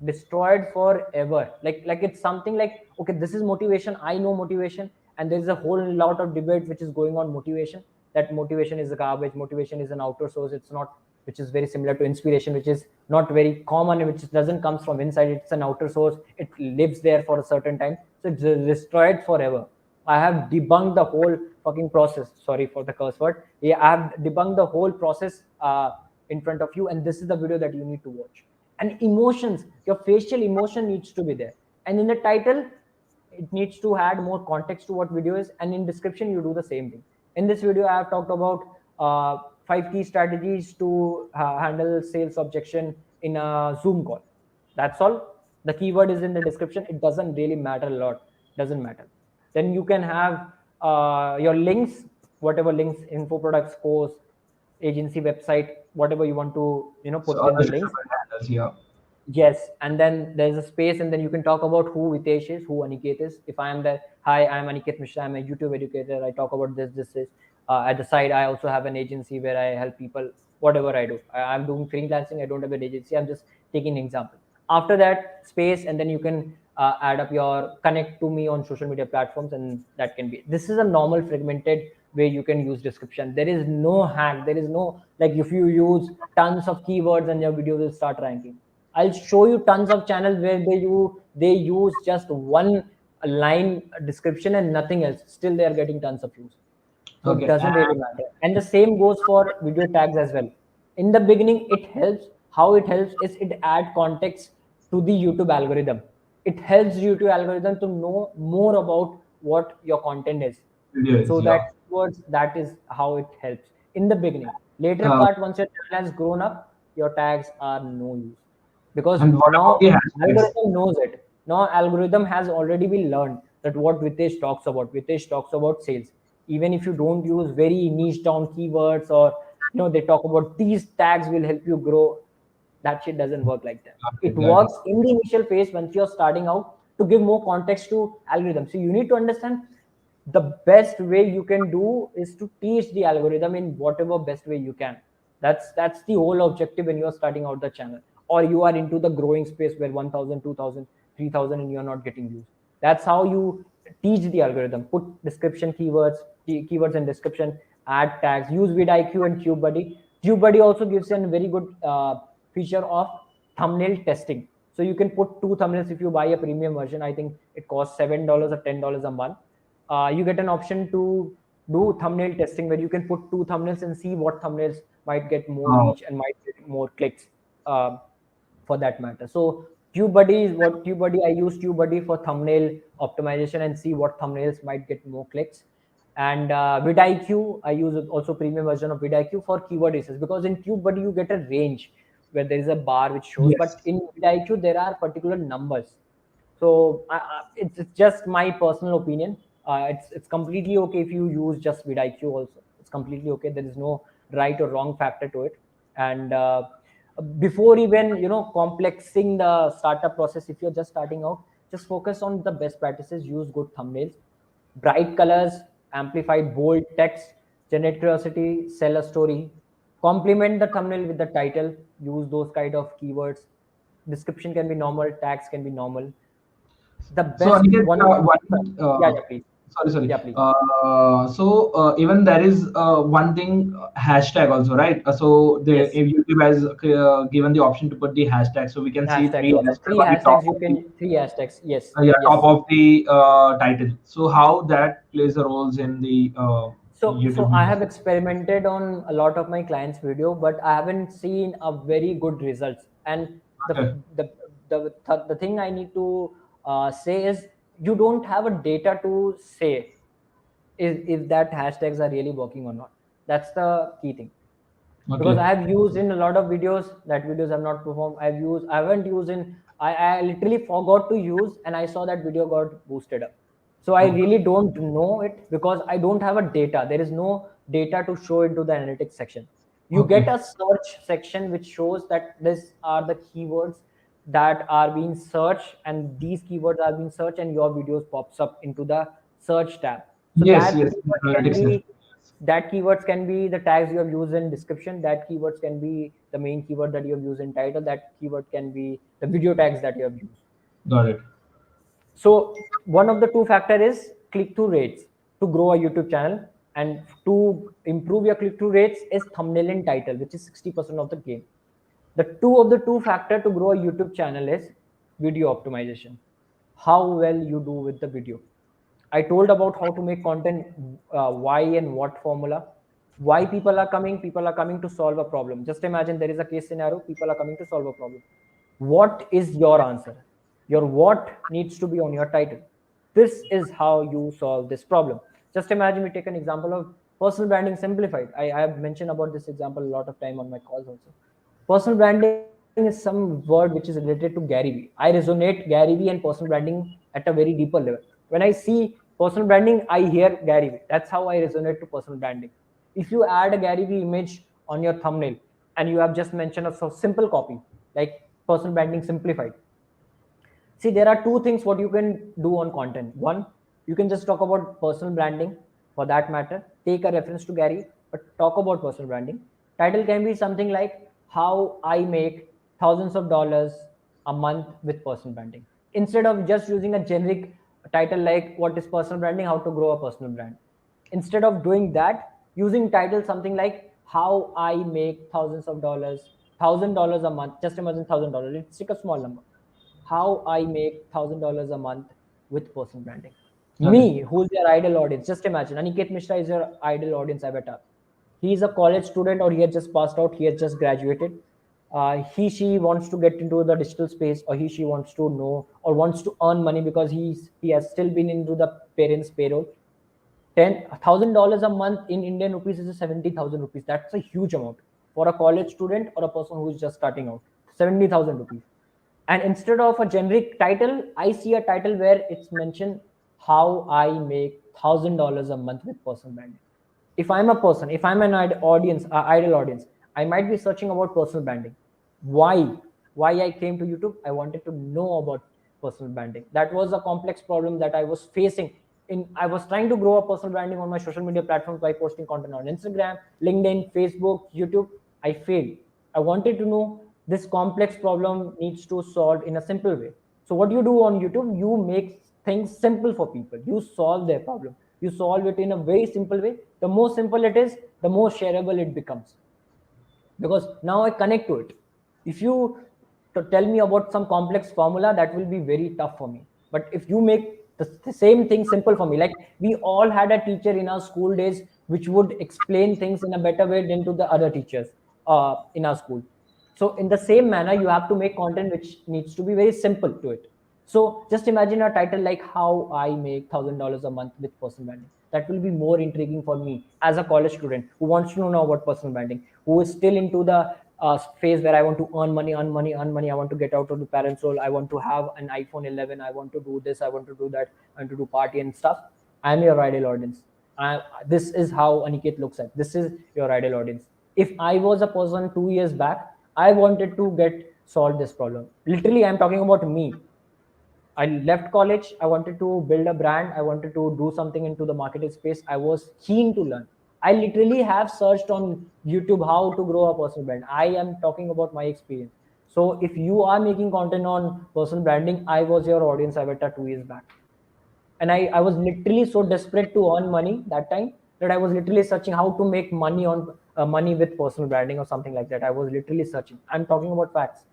Destroyed forever. Like it's something like, okay, this is motivation. I know motivation, and there's a whole lot of debate which is going on motivation. That motivation is a garbage. Motivation is an outer source. It's not, which is very similar to inspiration, which is not very common, which doesn't comes from inside. It's an outer source. It lives there for a certain time, so it's destroyed forever. I have debunked the whole fucking process. Sorry for the curse word. Yeah, I have debunked the whole process in front of you, and this is the video that you need to watch. And emotions, your facial emotion needs to be there. And in the title, it needs to add more context to what video is. And in description, you do the same thing. In this video, I have talked about 5 key strategies to handle sales objection in a Zoom call. That's all. The keyword is in the description. It doesn't really matter a lot. Doesn't matter. Then you can have your links, whatever links, info products, course, agency website, whatever you want to So put in other the links. shareable handles. Yeah. Yes, and then there's a space, and then you can talk about who Vitesh is, who Aniket is. If I am there, hi, I'm Aniket Mishra. I'm a YouTube educator. I talk about this is. At the side, I also have an agency where I help people. Whatever I do, I'm doing freelancing. I don't have an agency. I'm just taking an example. After that, space, and then you can add up your connect to me on social media platforms, and that can be. This is a normal fragmented way you can use description. There is no hack. There is no, like, if you use tons of keywords and your video will start ranking. I'll show you tons of channels where they use just one line description and nothing else. Still, they are getting tons of views. So it Okay. doesn't really matter. And the same goes for video tags as well. In the beginning, it helps. How it helps is it add context to the YouTube algorithm. It helps YouTube algorithm to know more about what your content is. Videos. So Yeah. that is how it helps in the beginning. Later Uh, part, once your channel has grown up, your tags are no use, because and what about now the hashtags? algorithm knows it. Now algorithm has already been learned that what Vitesh talks about. Vitesh talks about sales. Even if you don't use very niche down keywords, or they talk about these tags will help you grow, that shit doesn't work like that. Got It it. Got it. works in the initial phase once you're starting out to give more context to algorithm. So you need to understand the best way you can do is to teach the algorithm in whatever best way you can. That's the whole objective when you're starting out the channel, or you are into the growing space where 1000, 2000, 3000 and you're not getting views. That's how you teach the algorithm. Put description keywords and description, add tags, use vidIQ and TubeBuddy also gives you a very good feature of thumbnail testing. So you can put 2 thumbnails. If you buy a premium version, I think it costs $7 or $10 a month. You get an option to do thumbnail testing where you can put 2 thumbnails and see what thumbnails might get more Oh, reach and might get more clicks, uh, for that matter. So TubeBuddy is what TubeBuddy. I use TubeBuddy for thumbnail optimization and see what thumbnails might get more clicks. And vidIQ, I use also premium version of vidIQ for keyword research, because in TubeBuddy you get a range where there is a bar which shows, Yes. but in vidIQ there are particular numbers. So it's just my personal opinion. It's completely okay if you use just vidIQ also. It's completely okay. There is no right or wrong factor to it. And before even complexing the startup process, if you're just starting out, just focus on the best practices. Use good thumbnails, bright colors, amplified bold text, generate curiosity, sell a story, complement the thumbnail with the title. Use those kind of keywords. Description can be normal, tags can be normal. The So best Aniket, one. Yeah, yeah, please. sorry. Yeah, please. Even there is one thing, hashtag also, right? So the Yes. if YouTube has given the option to put the hashtag, so we can see Hashtags three also. hashtag Three on the top hashtags you of the, can. Three hashtags. Yes. top Yes. of the title. So how that plays a roles in the So YouTube I videos? have experimented on a lot of my clients' video, but I haven't seen a very good results. And the Okay. the the thing I need to say is, you don't have a data to say if that hashtags are really working or not. That's the key thing. Because Okay. I have used in a lot of videos, that videos have not performed. I haven't used in, I literally forgot to use, and I saw that video got boosted up. So I Okay. really don't know it, because I don't have a data. There is no data to show into the analytics section. You get Okay. a search section which shows that these are the keywords that are being searched, and these keywords are being searched, and your videos pops up into the search tab. So Yes. Yes. Analytics section. that keywords can be the tags you have used in description, that keywords can be the main keyword that you have used in title, that keyword can be the video tags that you have used. Got it. So one of the two factor is click-through rates to grow a YouTube channel, and to improve your click-through rates is thumbnail and title, which is 60% of the game. The two factor to grow a YouTube channel is video optimization. How well you do with the video. I told about how to make content, why and what formula. Why people are coming? People are coming to solve a problem. Just imagine there is a case scenario. People are coming to solve a problem. What is your answer? Your what needs to be on your title. This is how you solve this problem. Just imagine we take an example of personal branding simplified. I have mentioned about this example a lot of time on my calls also. Personal branding is some word which is related to Gary Vee. I resonate Gary Vee and personal branding at a very deeper level. When I see personal branding, I hear Gary Vee. That's how I resonate to personal branding. If you add a Gary Vee image on your thumbnail, and you have just mentioned a so simple copy like personal branding simplified. See, there are two things what you can do on content. One, you can just talk about personal branding, for that matter. Take a reference to Gary, but talk about personal branding. Title can be something like how I make thousands of dollars a month with personal branding. Instead of just using a generic title like what is personal branding, how to grow a personal brand. Instead of doing that, using title something like how I make thousands of dollars, $1,000 a month. Just imagine $1,000. Let's take a small number. How I make $1,000 a month with personal branding. Okay. Me, who's your idol audience? Just imagine Aniket Mishra is your idol audience avatar. He is a college student, or he has just passed out, he has just graduated. She wants to get into the digital space, or she wants to know or wants to earn money, because he has still been into the parents' payroll. $10,000 a month in Indian rupees is 70,000 rupees. That's a huge amount for a college student or a person who is just starting out. 70,000 rupees. And instead of a generic title, I see a title where it's mentioned how I make $1,000 a month with personal branding. If I'm a person, if I'm an idle audience, I might be searching about personal branding. Why? Why I came to YouTube? I wanted to know about personal branding. That was a complex problem that I was facing. I was trying to grow a personal branding on my social media platforms by posting content on Instagram, LinkedIn, Facebook, YouTube. I failed. I wanted to know this complex problem needs to solve in a simple way. So what you do on YouTube, you make things simple for people. You solve their problem. You solve it in a very simple way. The more simple it is, the more shareable it becomes, because now I connect to it. If you tell me about some complex formula, that will be very tough for me. But if you make the same thing simple for me, like we all had a teacher in our school days which would explain things in a better way than to the other teachers in our school. So in the same manner, you have to make content which needs to be very simple to it. So just imagine a title like how I make $1,000 a month with personal branding. That will be more intriguing for me as a college student who wants to know about personal branding, who is still into the phase where I want to earn money, earn money, earn money. I want to get out of the parents' role. I want to have an iPhone 11. I want to do this. I want to do that. I want to do party and stuff. I'm your ideal audience. This is how Aniket looks at. This is your ideal audience. If I was a person 2 years back, I wanted to get solved this problem. Literally, I'm talking about me. I left college. I wanted to build a brand. I wanted to do something into the marketing space. I was keen to learn. I literally have searched on YouTube how to grow a personal brand. I am talking about my experience. So if you are making content on personal branding, I was your audience avatar 2 years back. And I was literally so desperate to earn money that time that I was literally searching how to make money on money with personal branding or something like that. I was literally searching. I'm talking about facts.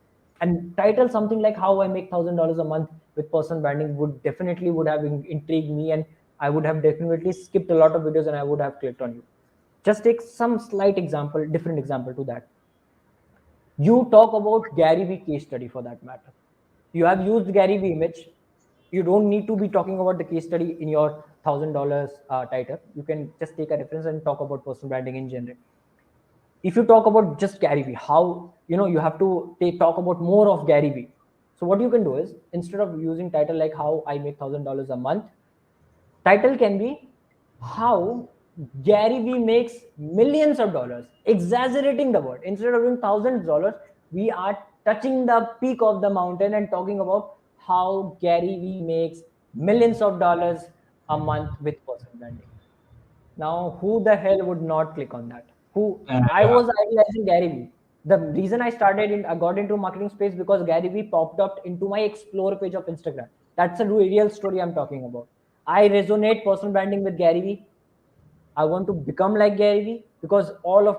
And title something like how I make $1,000 a month with personal branding would have intrigued me, and I would have definitely skipped a lot of videos and I would have clicked on you. Just take some slight example, different example to that. You talk about Gary Vee case study for that matter. You have used Gary Vee image. You don't need to be talking about the case study in your $1,000 title. You can just take a reference and talk about personal branding in general. If you talk about just Gary Vee, how you have to talk about more of Gary Vee. So what you can do is, instead of using title like how I make $1,000 a month, title can be how Gary Vee makes millions of dollars, exaggerating the word. Instead of doing thousands of dollars, we are touching the peak of the mountain and talking about how Gary Vee makes millions of dollars a month with personal branding. Now, who the hell would not click on that? Who I Yeah. was idolizing Gary Vee. The reason I got into marketing space because Gary Vee popped up into my explore page of Instagram. That's a real story I'm talking about. I resonate personal branding with Gary Vee. I want to become like Gary Vee because all of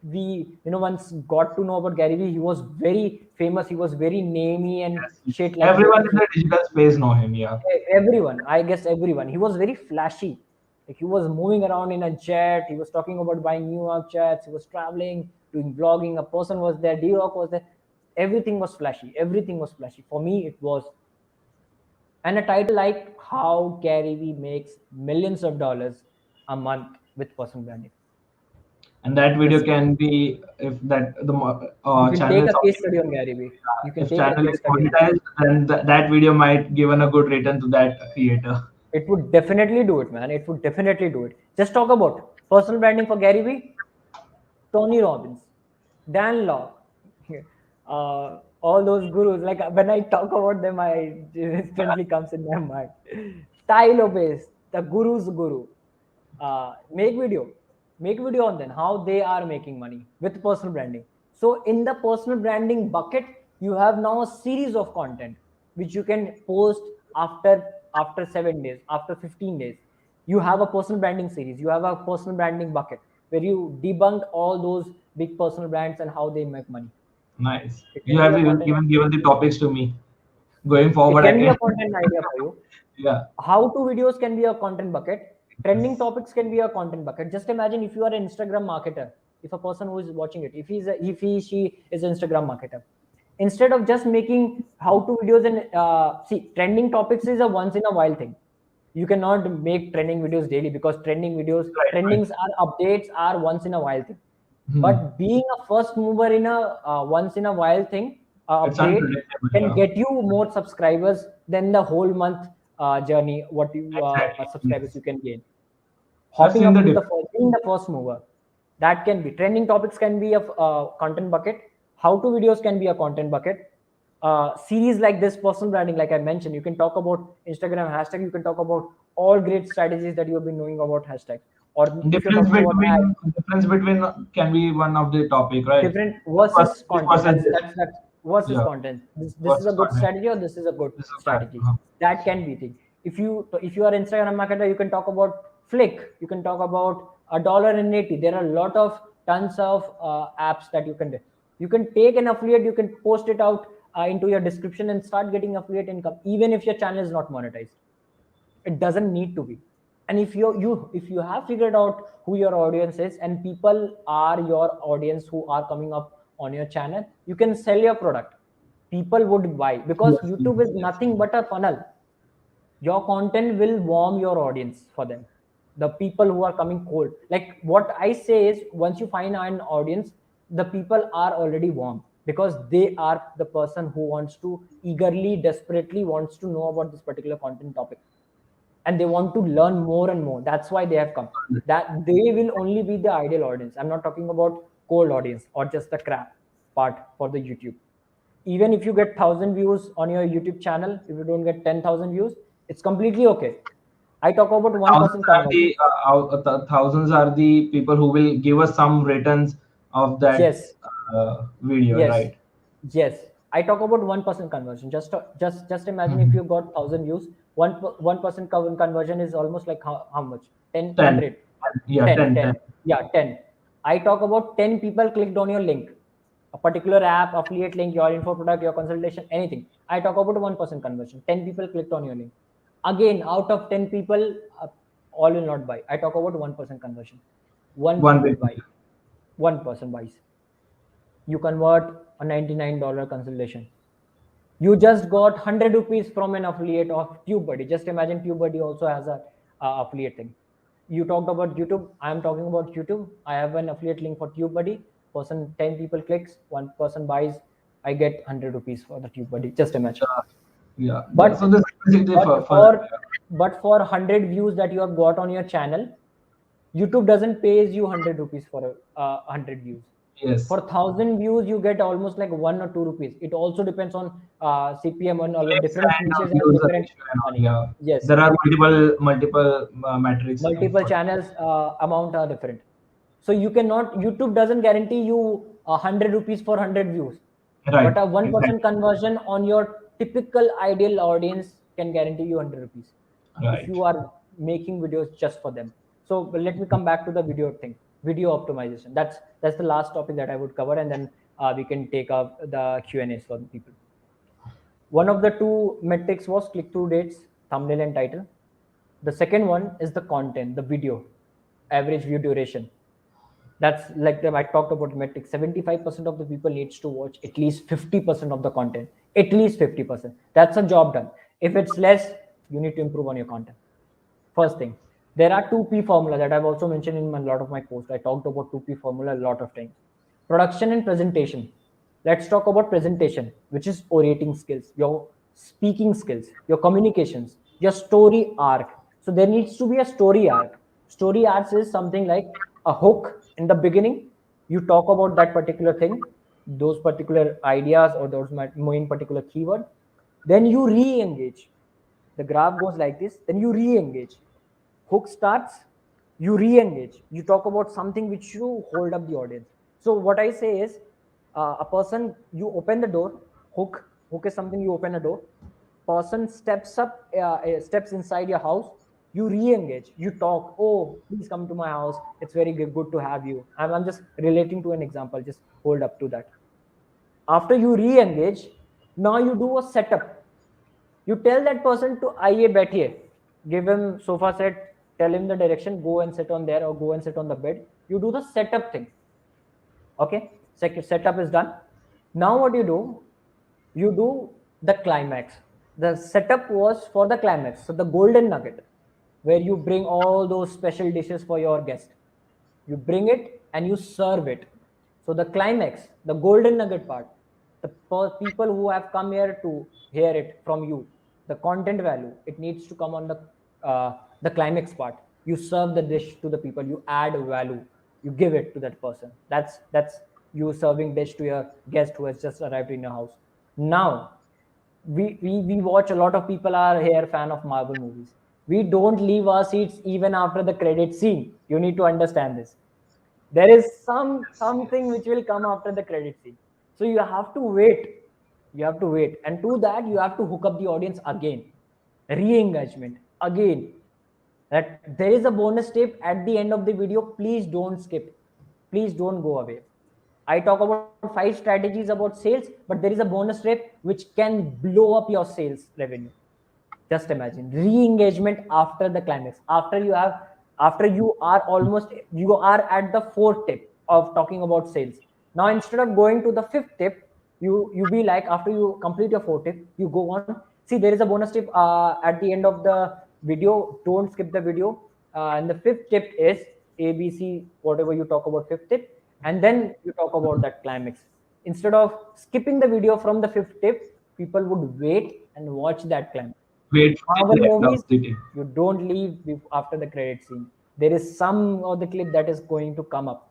we, once got to know about Gary Vee. He was very famous. He was very namey and Yes, shit like that. everyone in the digital space know him. Yeah. Everyone, I guess everyone. He was very flashy. Like, he was moving around in a jet. He was talking about buying New York jets. He was traveling, doing vlogging. A person was there. D-Rock was there. Everything was flashy. Everything was flashy. For me, it was. And a title like how Gary Vee makes millions of dollars a month with personal branding. And that video This, can be, if that the you can channel take is a case study on Gary Vee. You can if take a channel case is study on Gary monetized, then that video might given a good return to that creator. It would definitely do it, man. It would definitely do it. Just talk about personal branding for Gary Vee, Tony Robbins, Dan Locke, all those gurus. Like, when I talk about them, I instantly comes in my mind. Tai Lopez, the guru's guru. Make video, on them how they are making money with personal branding. So in the personal branding bucket, you have now a series of content which you can post after 7 days, after 15 days. You have a personal branding series. You have a personal branding bucket where you debunk all those big personal brands and how they make money. Nice. It You can be have a even content. given the topics to me. Going It forward, I can be a can. content idea for you. Yeah. How to videos can be a content bucket. Trending topics can be a content bucket. Just imagine if you are an Instagram marketer, if a person who is watching it, if he she is an Instagram marketer, instead of just making how to videos and see, trending topics is a once in a while thing. You cannot make trending videos daily because Right. Right. trendings are updates are once in a while thing. Hmm. But being a first mover in a once in a while thing, It's update unpredictable. can Yeah. get you more subscribers than the whole month journey. What you Exactly. subscribers Yes. you can gain. I've Hopping seen the up to the difference. first, being the first mover, that can be trending topics can be a content bucket. How to videos can be a content bucket. Series like this personal branding, like I mentioned, you can talk about Instagram hashtag. You can talk about all great strategies that you have been knowing about hashtag. Or if you're talking about ads, Difference between can be one of the topic, right? different versus This content. versus this. That's versus Yeah. content. This is a Versus good content. strategy or this is a good This is bad. strategy. That can be thing. If you are Instagram marketer, you can talk about Flick. You can talk about $1.80. There are a lot of tons of apps that you can do. You can take an affiliate. You can post it out into your description and start getting affiliate income, even if your channel is not monetized. It doesn't need to be. And if you have figured out who your audience is and people are your audience who are coming up on your channel, you can sell your product. people would buy, because Yes, YouTube is yes. nothing but a funnel. Your content will warm your audience for them, the people who are coming cold. Like what I say is, once you find an audience, the people are already warm, because they are the person who wants to eagerly, desperately wants to know about this particular content topic, and they want to learn more and more. That's why they have come. That they will only be the ideal audience. I'm not talking about cold audience or just the crap part for the YouTube. Even if you get 1,000 views on your YouTube channel, if you don't get 10,000 views, it's completely okay. I talk about Thousands 1% are conversion. the thousands are the people who will give us some returns of that Yes, video, yes, right? yes. I talk about 1% conversion. Just imagine, if Mhm. you got 1,000 views, 1% conversion is almost like how much? 10, 10. 100, Yeah, 10, 10, 10. 10. Yeah, 10. I talk about 10 people clicked on your link, a particular app, affiliate link, your info product, your consultation, anything. I talk about 1% conversion. 10 people clicked on your link. Again, out of 10 people, all will not buy. I talk about 1% conversion. One One people big. buy. One person buys. You convert a $99 consultation. You just got 100 rupees from an affiliate of TubeBuddy. Just imagine, TubeBuddy also has a affiliate thing. You talked about YouTube. I am talking about YouTube. I have an affiliate link for TubeBuddy. Person, 10 people clicks, one person buys, I get 100 rupees for the TubeBuddy. Just imagine. Yeah. So But this is basically but for for 100 views that you have got on your channel, YouTube doesn't pays you 100 rupees for 100 views. yes. For 1,000 views, you get almost like 1 or 2 rupees. It also depends on CPM, and all. Clicks Different and niches have user different ratio and all, money. yeah. Yes, There are multiple metrics multiple for that. channels, amount are different. So you cannot. YouTube doesn't guarantee you 100 rupees for 100 views, but Right. a 1% Exactly. conversion on your typical ideal audience can guarantee you 100 rupees if Right. you are making videos just for them. So let me come back to the video thing, video optimization. That's the last topic that I would cover, and then we can take up the Q&As for the people. One of the two metrics was click-through rates, thumbnail and title. The second one is the content, the video, average view duration. That's like I talked about metrics. 75% of the people needs to watch at least 50% of the content. At least 50%. That's a job done. If it's less, you need to improve on your content. First thing, there are 2P formula that I've also mentioned in a lot of my posts. I talked about 2P formula a lot of times. Production and presentation. Let's talk about presentation, which is orating skills, your speaking skills, your communications, your story arc. So there needs to be a story arc. Story arc is something like a hook in the beginning. You talk about that particular thing, those particular ideas, or those main particular keyword. Then you re-engage. The graph goes like this. Then you re-engage. Hook starts, you re-engage. You talk about something which you hold up the audience. So what I say is, a person, you open the door. Hook is something, you open a door. Person steps up, steps inside your house. You re-engage. You talk. Oh, please come to my house. It's very good to have you. I'm just relating to an example. Just hold up to that. After you re-engage, now you do a setup. You tell that person to आइए बैठिए, give him sofa set, tell him the direction, go and sit on there or go and sit on the bed. You do the setup thing. Okay, setup is done. Now what you do? You do the climax. The setup was for the climax. So the golden nugget, where you bring all those special dishes for your guest. You bring it and you serve it. So the climax, the golden nugget part, the people who have come here to hear it from you, the content value, it needs to come on the climax part. You serve the dish to the people. You add value. You give it to that person. That's you serving dish to your guest who has just arrived in your house. Now we watch, a lot of people are here fan of Marvel movies. We don't leave our seats even after the credit scene. You need to understand this. There is something Yes. which will come after the credit scene. So you have to wait. You have to wait. And to that, you have to hook up the audience again. Re-engagement again. That there is a bonus tip at the end of the video. Please don't skip. Please don't go away. I talk about 5 strategies about sales, but there is a bonus tip which can blow up your sales revenue. Just imagine re-engagement after the climax. After you are almost, you are at the 4th tip of talking about sales. Now instead of going to the 5th tip, You be like, after you complete your 4 tip, you go on. See, there is a bonus tip at the end of the video. Don't skip the video. And the 5th tip is ABC, whatever you talk about 5th tip, and then you talk about that climax. Instead of skipping the video from the 5th tip, people would wait and watch that climax. Wait for Marvel the end movies, of the day. you don't leave after the credit scene. There is some of the clip that is going to come up.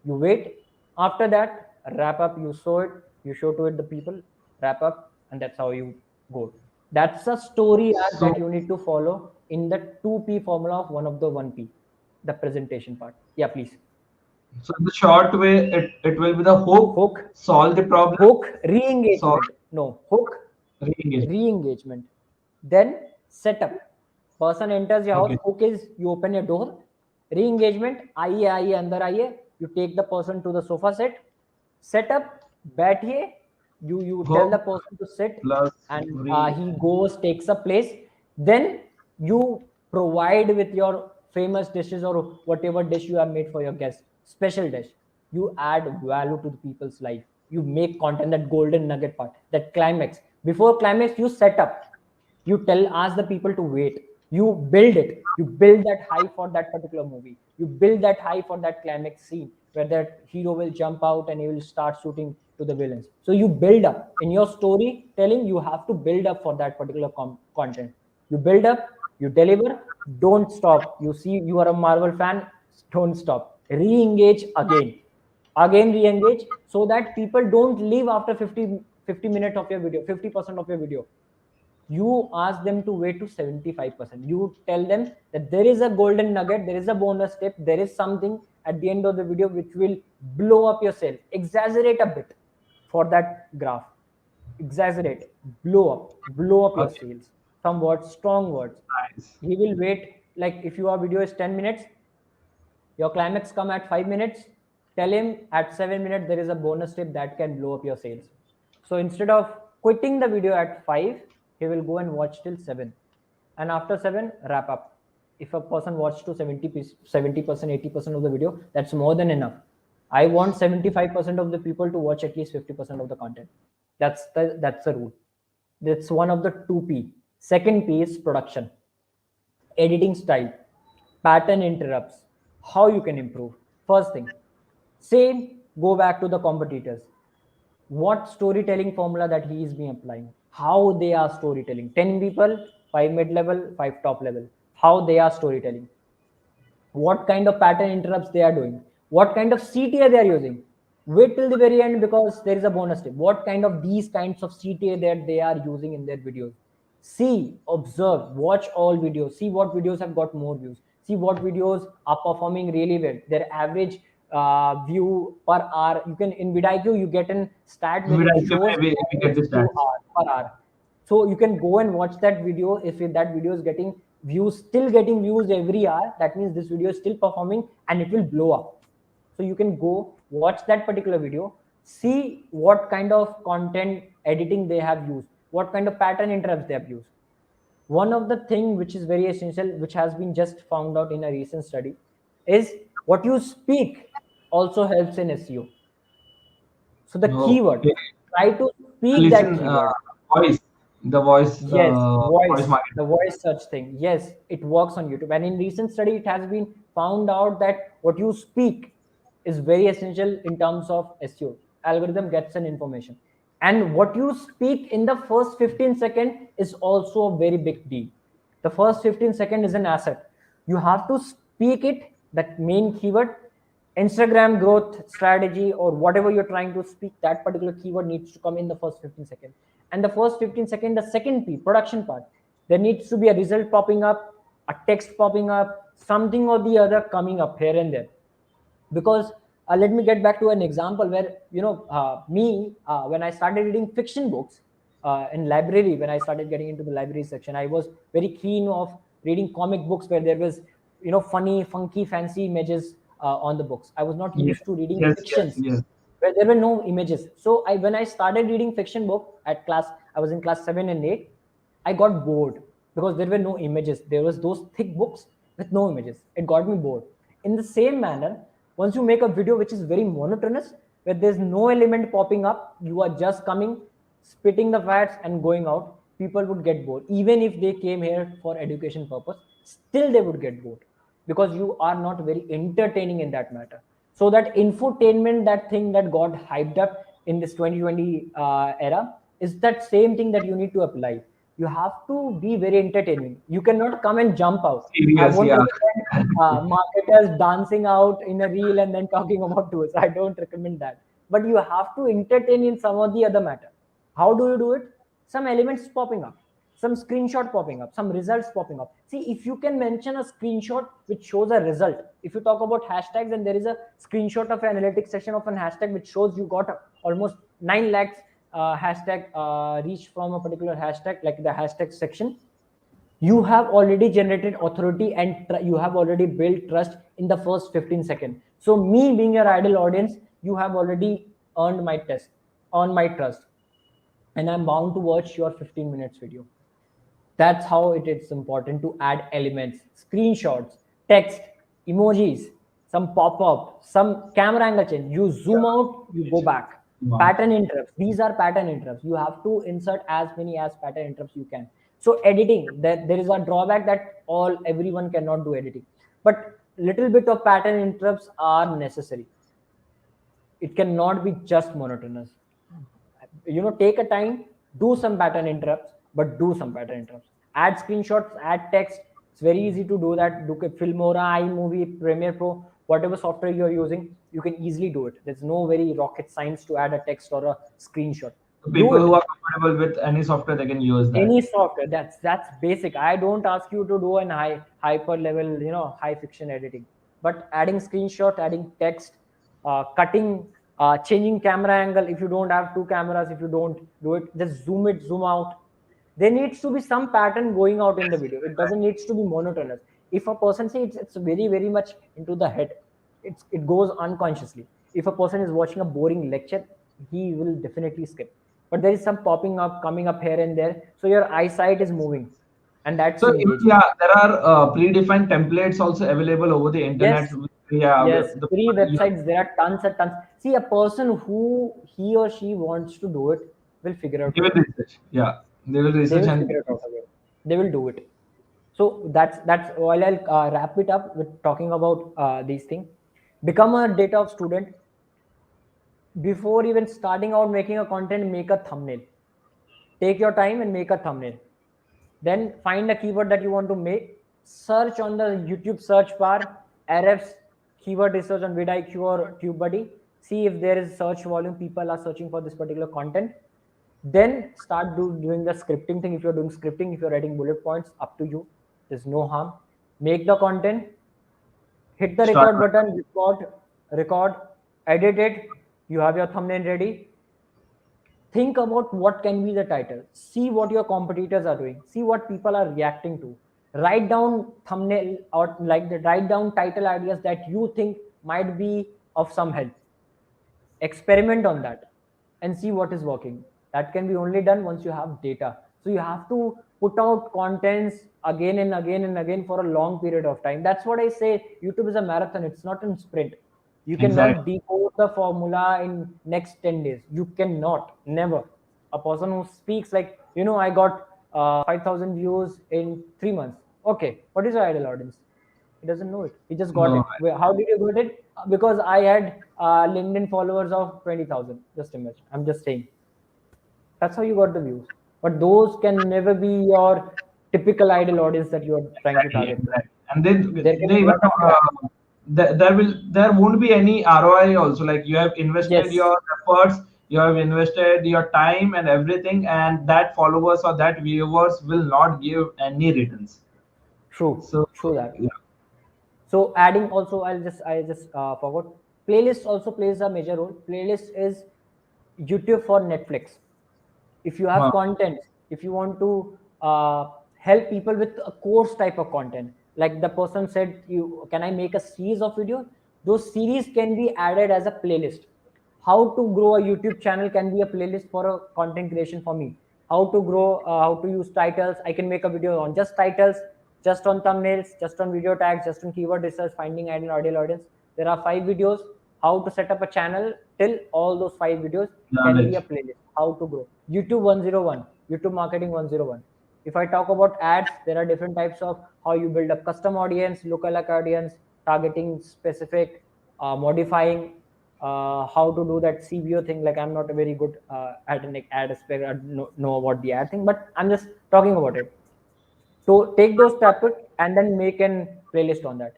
You wait. After that, wrap up. You show it. You show to it the people. Wrap up, and that's how you go. That's a story arc So that you need to follow in the 2P formula of one of the 1P, the presentation part. Yeah, please. so in the short way, it will be the hook, Hook, solve the problem, hook, solve re-engagement. No, hook, re-engage. re-engagement. Then setup. Person enters your house. Okay. Hook is you open your door. Re-engagement. आइए आइए अंदर आइए. You take the person to the sofa set. Setup. बैठिए. You tell the Hook person to sit, plus and re. he goes, takes a place. Then you provide with your famous dishes or whatever dish you have made for your guests, special dish. You add value to the people's life. You make content, that golden nugget part, that climax. Before climax, you set up. You ask the people to wait. You build it. You build that high for that particular movie. You build that high for that climax scene where that hero will jump out and he will start shooting to the villains. So you build up in your storytelling. You have to build up for that particular content. You build up, you deliver. Don't stop. You see, you are a Marvel fan. Don't stop. Re-engage again re-engage, so that people don't leave after 50 minutes of your video, 50% of your video. You ask them to wait to 75%. You tell them that there is a golden nugget, there is a bonus tip, there is something at the end of the video which will blow up your sale. Exaggerate a bit for that graph. Exaggerate, blow up your Okay. sales. Some words, strong words. Nice. He will wait, like if your video is 10 minutes, your climax come at 5 minutes, tell him at 7 minutes there is a bonus tip that can blow up your sales. So instead of quitting the video at 5, he will go and watch till 7. And after 7, wrap up. If a person watched to 70%, 80% of the video, that's more than enough. I want 75% of the people to watch at least 50% of the content. That's the rule. That's one of the 2P. Second P is production. Editing style, pattern interrupts, how you can improve. First thing, same, go back to the competitors. What storytelling formula that he is being applying, how they are storytelling. 10 people, 5 mid-level, 5 top level, how they are storytelling, what kind of pattern interrupts they are doing, what kind of CTA they are using. Wait till the very end because there is a bonus tip. What kind of these kinds of CTA that they are using in their videos. See, observe, watch all videos, see what videos have got more views, see what videos are performing really well, their average view per hour. You can, in vidIQ you get an stat where We it like to shows we get average this view stats. per hour. So you can go and watch that video. If that video is getting views, still getting views every hour, that means this video is still performing and it will blow up. So you can go watch that particular video, see what kind of content editing they have used, what kind of pattern interrupts they have used. One of the thing which is very essential, which has been just found out in a recent study, is what you speak also helps in SEO. So the keyword, Okay. try to speak that Listen, keyword. voice, the Yes, voice market. the voice search thing. Yes, it works on YouTube. And in recent study, it has been found out that what you speak is very essential in terms of SEO. Algorithm gets an information. And what you speak in the first 15 seconds is also a very big deal. The first 15 seconds is an asset. You have to speak it, that main keyword, Instagram growth strategy, or whatever you're trying to speak, that particular keyword needs to come in the first 15 seconds. And the first 15 seconds, the second P, production part, there needs to be a result popping up, a text popping up, something or the other coming up here and there. Because let me get back to an example where, me, when I started reading fiction books in library, when I started getting into the library section, I was very keen of reading comic books where there was, funny, funky, fancy images on the books. I was not Yes, used to reading yes, yes, fictions yes. where there were no images. So when I started reading fiction book at class, I was in class 7 and 8, I got bored because there were no images. There was those thick books with no images. It got me bored. In the same manner, once you make a video which is very monotonous, where there's no element popping up, you are just coming, spitting the facts and going out, people would get bored. Even if they came here for education purpose, still they would get bored, because you are not very entertaining in that matter. So that infotainment, that thing that got hyped up in this 2020 era, is that same thing that you need to apply. You have to be very entertaining. You cannot come and jump out. I Serious, won't yeah. recommend marketers dancing out in a reel and then talking about tools. I don't recommend that. But you have to entertain in some of the other matter. How do you do it? Some elements popping up, some screenshot popping up, some results popping up. See, if you can mention a screenshot which shows a result, if you talk about hashtags and there is a screenshot of an analytics section of an hashtag which shows you got almost 9 lakhs hashtag reach from a particular hashtag, like the hashtag section, you have already generated authority and you have already built trust in the first 15 seconds. So me being your ideal audience, you have already earned my test on my trust, and I'm bound to watch your 15 minutes video. That's how it is important to add elements, screenshots, text, emojis, some pop-up, some camera angle change. You zoom out, you go back. Wow. Pattern interrupts. These are pattern interrupts. You have to insert as many as pattern interrupts you can. So editing, there is a drawback that everyone cannot do editing, but little bit of pattern interrupts are necessary. It cannot be just monotonous. Take a time, do some pattern interrupts, but do some pattern interrupts. Add screenshots, add text. It's very easy to do that. Look at Filmora, iMovie, Premiere Pro, whatever software you're using, you can easily do it. There's no very rocket science to add a text or a screenshot. So people who are comfortable with any software, they can use that. Any software, that's basic. I don't ask you to do an hyper level, high fiction editing, but adding screenshot, adding text, cutting, changing camera angle. If you don't have two cameras, if you don't do it, just zoom it, zoom out. There needs to be some pattern going out in the video. It doesn't need to be monotonous. If a person says it's very, very much into the head, it goes unconsciously. If a person is watching a boring lecture, he will definitely skip. But there is some popping up, coming up here and there, so your eyesight is moving, and that's So engaging. yeah, there are predefined templates also available over the internet. Yes. Yeah, Yes, free websites, there are tons and tons. See, a person who he or she wants to do it will figure out. They will research. Yeah, they will They research will and figure it out again. They will do it. So that's while I'll wrap it up with talking about these things. Become a data of student. Before even starting out making a content, make a thumbnail. Take your time and make a thumbnail. Then find a keyword that you want to make. Search on the YouTube search bar, RFs, keyword research on vidIQ or TubeBuddy. See if there is search volume. People are searching for this particular content. Then start doing the scripting thing. If you're doing scripting, if you're writing bullet points, up to you. There's no harm. Make the content. Hit the record button. Record. Edit it. You have your thumbnail ready. Think about what can be the title. See what your competitors are doing. See what people are reacting to. Write down thumbnail or write down title ideas that you think might be of some help. Experiment on that and see what is working. That can be only done once you have data. So you have to put out contents again and again and again for a long period of time. That's what I say. YouTube is a marathon. It's not a sprint. You cannot decode the formula in next 10 days. You cannot, never. A person who speaks like, I got 5,000 views in 3 months. Okay, what is your ideal audience? He doesn't know it. He just got it. How did you get it? Because I had LinkedIn followers of 20,000. Just imagine. I'm just saying. That's how you got the views. But those can never be your typical ideal audience that you are trying to target. And then there won't be any ROI also. Like you have invested your efforts, you have invested your time and everything, and that followers or that viewers will not give any returns. True. So true that. Yeah. So adding also, I just forgot. Playlist also plays a major role. Playlist is YouTube for Netflix. If you have content, if you want to help people with a course type of content, like the person said, can I make a series of videos? Those series can be added as a playlist. How to grow a YouTube channel can be a playlist for a content creation for me. How to grow, how to use titles. I can make a video on just titles, just on thumbnails, just on video tags, just on keyword research, finding an ideal audience. There are 5 videos. how to set up a channel till all those 5 videos can be a playlist. How to grow. YouTube 101, YouTube marketing 101. If I talk about ads, there are different types of how you build up custom audience, lookalike audience, targeting specific, modifying, how to do that CBO thing. Like I'm not a very good at an ad aspect. I don't know about the ad thing, but I'm just talking about it. So take those topics and then make an playlist on that.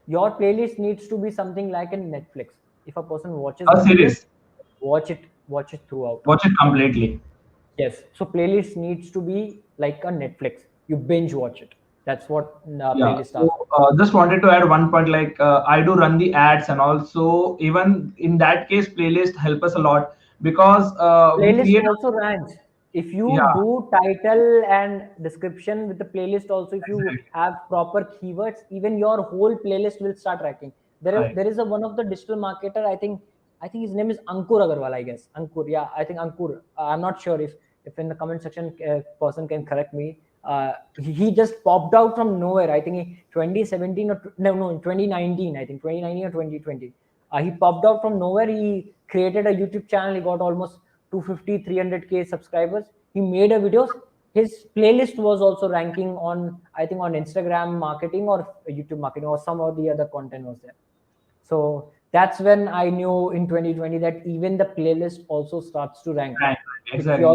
Your playlist needs to be something like in Netflix. If a person watches A a video, series. watch it throughout. Watch it completely. Yes. So playlist needs to be like a Netflix. You binge watch it. That's what Yeah. playlist are. So just wanted to add one point. Like I do run the ads, and also even in that case, playlist help us a lot because we Playlist create. also ranks. If Yeah. you do title and description with the playlist also, if you Exactly. have proper keywords, even your whole playlist will start ranking. Right. There is a one of the digital marketer. I think his name is Ankur Agarwal. I guess Ankur. Yeah, I think Ankur. I'm not sure if in the comment section person can correct me. He just popped out from nowhere. I think 2017 or no, in 2019. I think 2019 or 2020. He popped out from nowhere. He created a YouTube channel. He got almost 250, 300K subscribers. He made a videos. His playlist was also ranking on, I think, on Instagram marketing or YouTube marketing or some of the other content was there. So that's when I knew in 2020 that even the playlist also starts to rank Right. up. Exactly.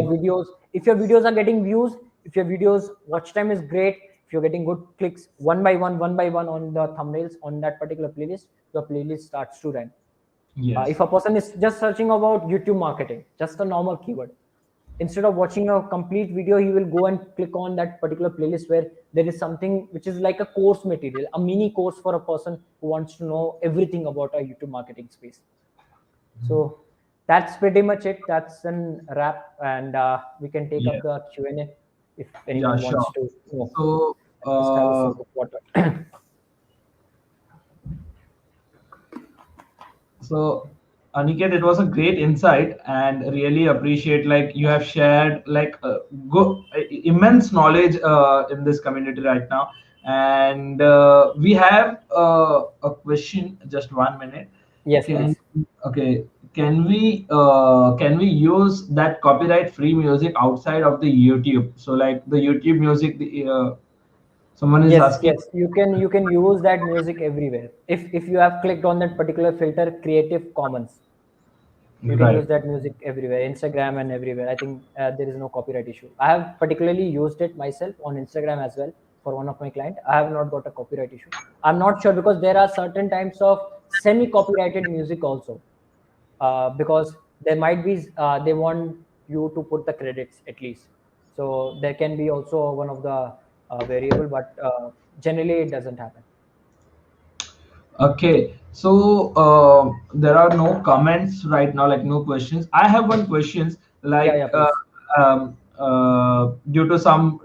If your videos are getting views, if your videos watch time is great, if you're getting good clicks one by one on the thumbnails on that particular playlist, your playlist starts to rank. Yes. If a person is just searching about YouTube marketing, just a normal keyword, instead of watching a complete video, he will go and click on that particular playlist where there is something which is like a course material, a mini course for a person who wants to know everything about a YouTube marketing space. So that's pretty much it. That's an wrap, and we can take Yeah. up the Q&A if Yeah. anyone Sure. wants to. So. Just have a sip of water. So, Aniket, it was a great insight, and really appreciate like you have shared like immense knowledge in this community right now. And we have a question. Just 1 minute. Yes, Can please. okay? Can we use that copyright free music outside of the YouTube? So like the YouTube music, someone is Yes, asking. yes, you can use that music everywhere. If you have clicked on that particular filter, Creative Commons, you can use Right. that music everywhere, Instagram and everywhere. I think there is no copyright issue. I have particularly used it myself on Instagram as well for one of my client. I have not got a copyright issue. I'm not sure because there are certain types of semi copyrighted music also, because there might be they want you to put the credits at least. So there can be also one of the variable, but generally it doesn't happen. Okay, so there are no comments right now, like no questions. I have one questions, Yeah, like yeah, please. due to some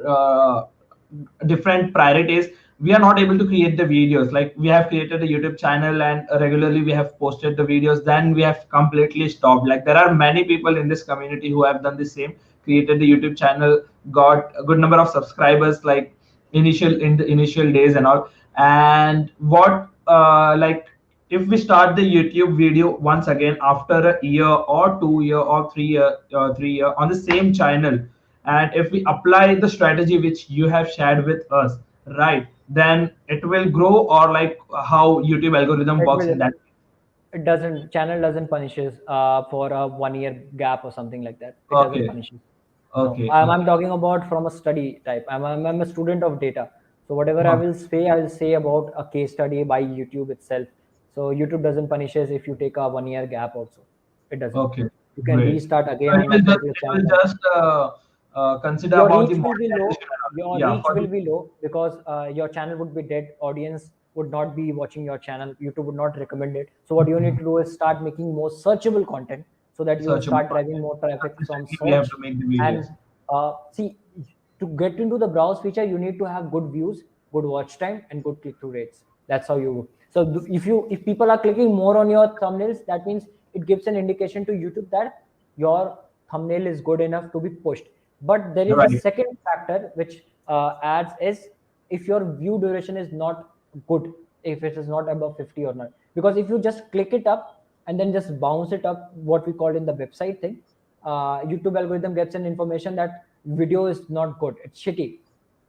different priorities, we are not able to create the videos. Like we have created a YouTube channel and regularly we have posted the videos. Then we have completely stopped. Like there are many people in this community who have done the same, created the YouTube channel, got a good number of subscribers, like in the initial days and all. And what like if we start the YouTube video once again after a year or 2 year or 3 year 3 year on the same channel, and if we apply the strategy which you have shared with us, right, then it will grow, or like how YouTube algorithm It works will. in that. It doesn't. Channel doesn't punishes for a 1 year gap or something like that. It doesn't Okay. punish you. No, Okay. I'm Okay. talking about from a study type. I'm a student of data. So whatever I will say about a case study by YouTube itself. So YouTube doesn't punishes if you take a 1 year gap also. It doesn't. Okay. You can Great. restart So again on that particular it will channel. just consider Your about the reach will be low. monetization and all. Your Yeah, reach for will the. be low because your channel would be dead. Audience would not be watching your channel. YouTube would not recommend it. So what you need to do is start making more searchable content so that you will Searchable start driving content. more traffic from Consistently, we have search. to make the And videos. see, to get into the browse feature, you need to have good views, good watch time, and good click-through rates. That's how you. So if people are clicking more on your thumbnails, that means it gives an indication to YouTube that your thumbnail is good enough to be pushed. But there is a Right. second factor which adds is if your view duration is not good, if it is not above 50 or not. Because if you just click it up, and then just bounce it up, what we call in the website thing. YouTube algorithm gets an information that video is not good, it's shitty,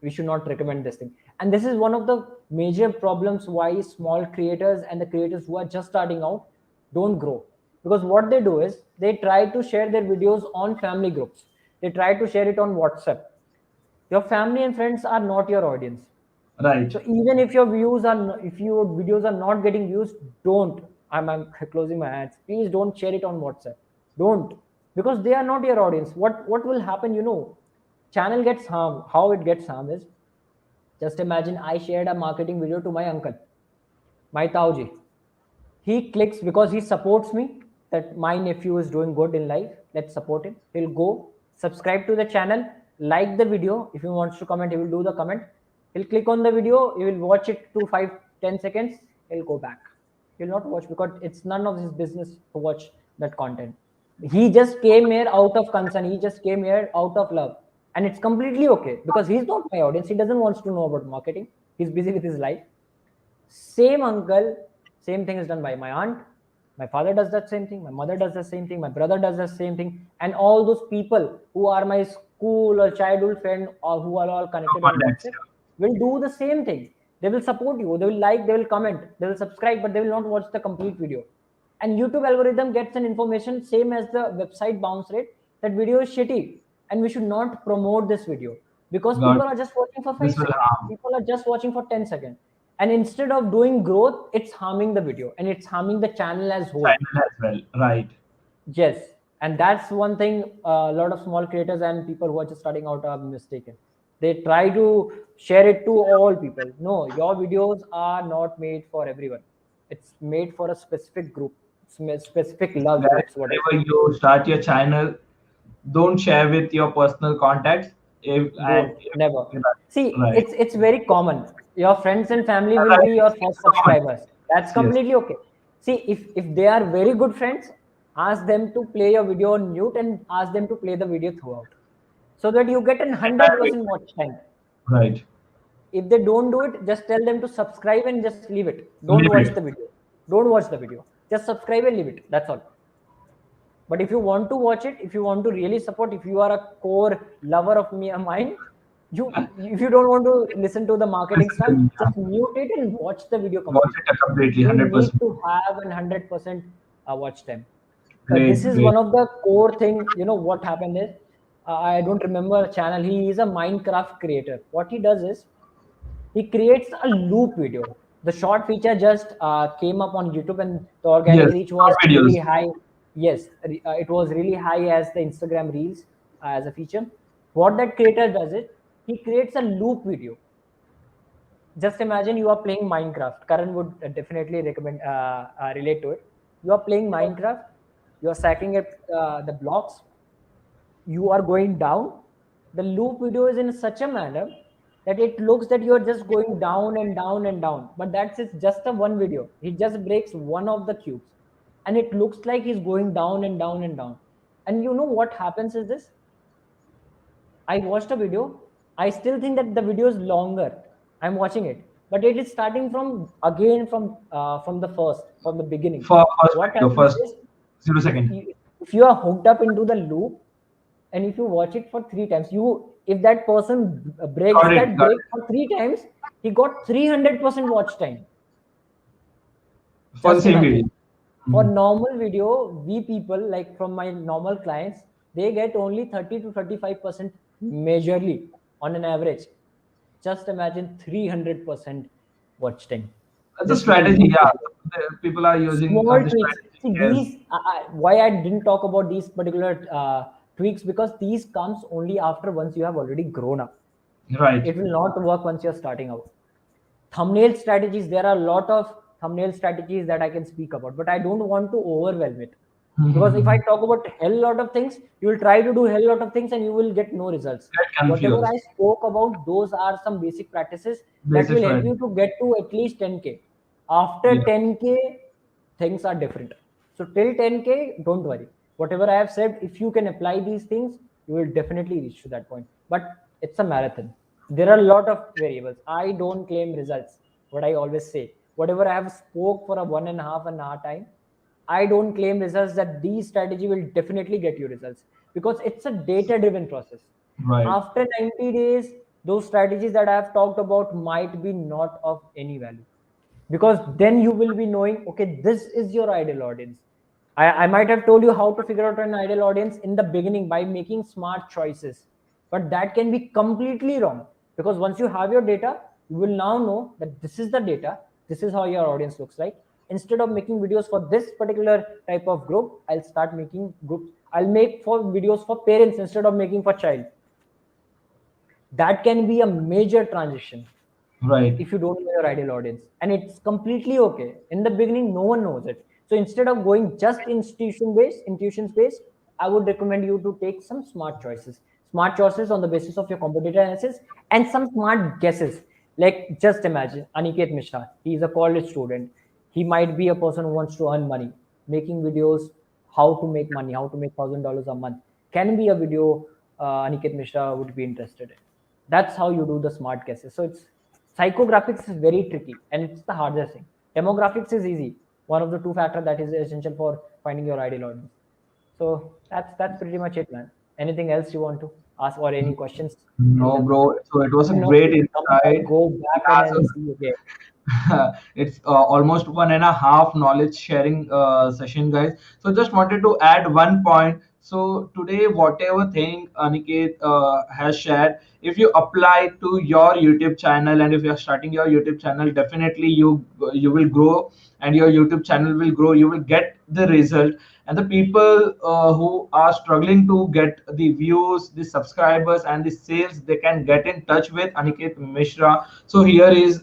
we should not recommend this thing. And this is one of the major problems why small creators and the creators who are just starting out don't grow. Because what they do is they try to share their videos on family groups, they try to share it on WhatsApp. Your family and friends are not your audience. Right. So even if your if your videos are not getting views, don't. I'm closing my hands. Please don't share it on WhatsApp. Don't, because they are not your audience. What will happen? Channel gets harmed. How it gets harmed is, just imagine I shared a marketing video to my uncle, my Tauji. He clicks because he supports me, that my nephew is doing good in life, let's support him. He'll go subscribe to the channel, like the video. If he wants to comment, he will do the comment. He'll click on the video, he will watch it to 5-10 seconds, he'll go back. He'll not watch, because it's none of his business to watch that content. He just came here out of concern, he just came here out of love, and it's completely okay, because he's not my audience. He doesn't want to know about marketing, he's busy with his life. Same uncle, same thing is done by my aunt, my father does that same thing, my mother does the same thing, my brother does the same thing, and all those people who are my school or childhood friend, or who are all connected on WhatsApp, will do the same thing. They will support you, they will like, they will comment, they will subscribe, but they will not watch the complete video. And YouTube algorithm gets an information, same as the website bounce rate, that video is shitty and we should not promote this video, because people are just watching for 5 seconds, people are just watching for 10 seconds. And instead of doing growth, it's harming the video and it's harming the channel as whole. Well, right. Yes. And that's one thing a lot of small creators and people who are just starting out are mistaken. They try to share it to all people. No, your videos are not made for everyone. It's made for a specific group, specific love. Whenever you start your channel, don't share with your personal contacts. Never. See, right. it's very common. Your friends and family will be your first subscribers. That's completely okay. See, if they are very good friends, ask them to play your video on mute and ask them to play the video throughout, so that you get 100% watch time. Right. If they don't do it, just tell them to subscribe and just leave it. Don't watch the video. Don't watch the video. Just subscribe and leave it. That's all. But if you want to watch it, if you want to really support, if you are a core lover of mine, if you don't want to listen to the marketing stuff, just mute it and watch the video completely. Watch it completely, 100%. You need to have 100% watch time. This is one of the core thing. What happened is, I don't remember a channel. He is a Minecraft creator. What he does is, he creates a loop video. The short feature just came up on YouTube, and the organic reach was really high. Yes, it was really high as the Instagram Reels as a feature. What that creator does is, he creates a loop video. Just imagine you are playing Minecraft. Karan would definitely recommend relate to it. You are playing Minecraft. You are sacking at the blocks. You are going down. The loop video is in such a manner that it looks that you are just going down and down and down. But that's just a one video. He just breaks one of the cubes, and it looks like he's going down and down and down. And you know what happens is this? I watched a video. I still think that the video is longer. I'm watching it, but it is starting from the beginning. What happens is, 0 seconds. If you are hooked up into the loop, and if you watch it for 3 times, if that person breaks break for 3 times, he got 300% watch time. For the same video. For normal video, we people, like from my normal clients, they get only 30 to 35% majorly on an average. Just imagine 300% watch time. That's a strategy, yeah. People are using small tweaks. See, these, why I didn't talk about these particular tweaks, because these comes only after once you have already grown up. Right. It will not work once you're starting out. Thumbnail strategies, there are a lot of thumbnail strategies that I can speak about, but I don't want to overwhelm it. Because if I talk about hell lot of things, you will try to do hell lot of things and you will get no results. Whatever I spoke about, those are some basic practices that will help you to get to at least 10K. After 10K, things are different. So till 10K, don't worry. Whatever I have said, if you can apply these things, you will definitely reach to that point. But it's a marathon. There are a lot of variables. I don't claim results. What I always say, whatever I have spoke for a 1.5 hour time, I don't claim results that these strategy will definitely get you results, because it's a data driven process. Right. After 90 days, those strategies that I have talked about might be not of any value, because then you will be knowing, okay, this is your ideal audience. I might have told you how to figure out an ideal audience in the beginning by making smart choices, but that can be completely wrong, because once you have your data, you will now know that this is the data, this is how your audience looks like. Instead of making videos for this particular type of group, I'll start making groups. I'll make for videos for parents instead of making for child. That can be a major transition Right. if you don't know your ideal audience, and it's completely okay. In the beginning, no one knows it. So instead of going just intuition based, I would recommend you to take some smart choices on the basis of your competitor analysis and some smart guesses. Like, just imagine Aniket Mishra, he's a college student. He might be a person who wants to earn money, making videos how to make money, how to make $1,000 a month, can be a video Aniket Mishra would be interested in. That's how you do the smart guesses. So it's psychographics is very tricky, and it's the hardest thing. Demographics is easy, one of the two factors that is essential for finding your ideal audience. So that's pretty much it, man. Anything else you want to ask, or any questions in No, the bro. So it was a no, great come back, insight. go back and see again. It's almost 1.5 knowledge sharing session, guys. So just wanted to add one point. So today, whatever thing Aniket has shared, if you apply to your YouTube channel, and if you're starting your YouTube channel, definitely you will grow, and your YouTube channel will grow. You will get the result, and the people who are struggling to get the views, the subscribers, and the sales, they can get in touch with Aniket Mishra. So here is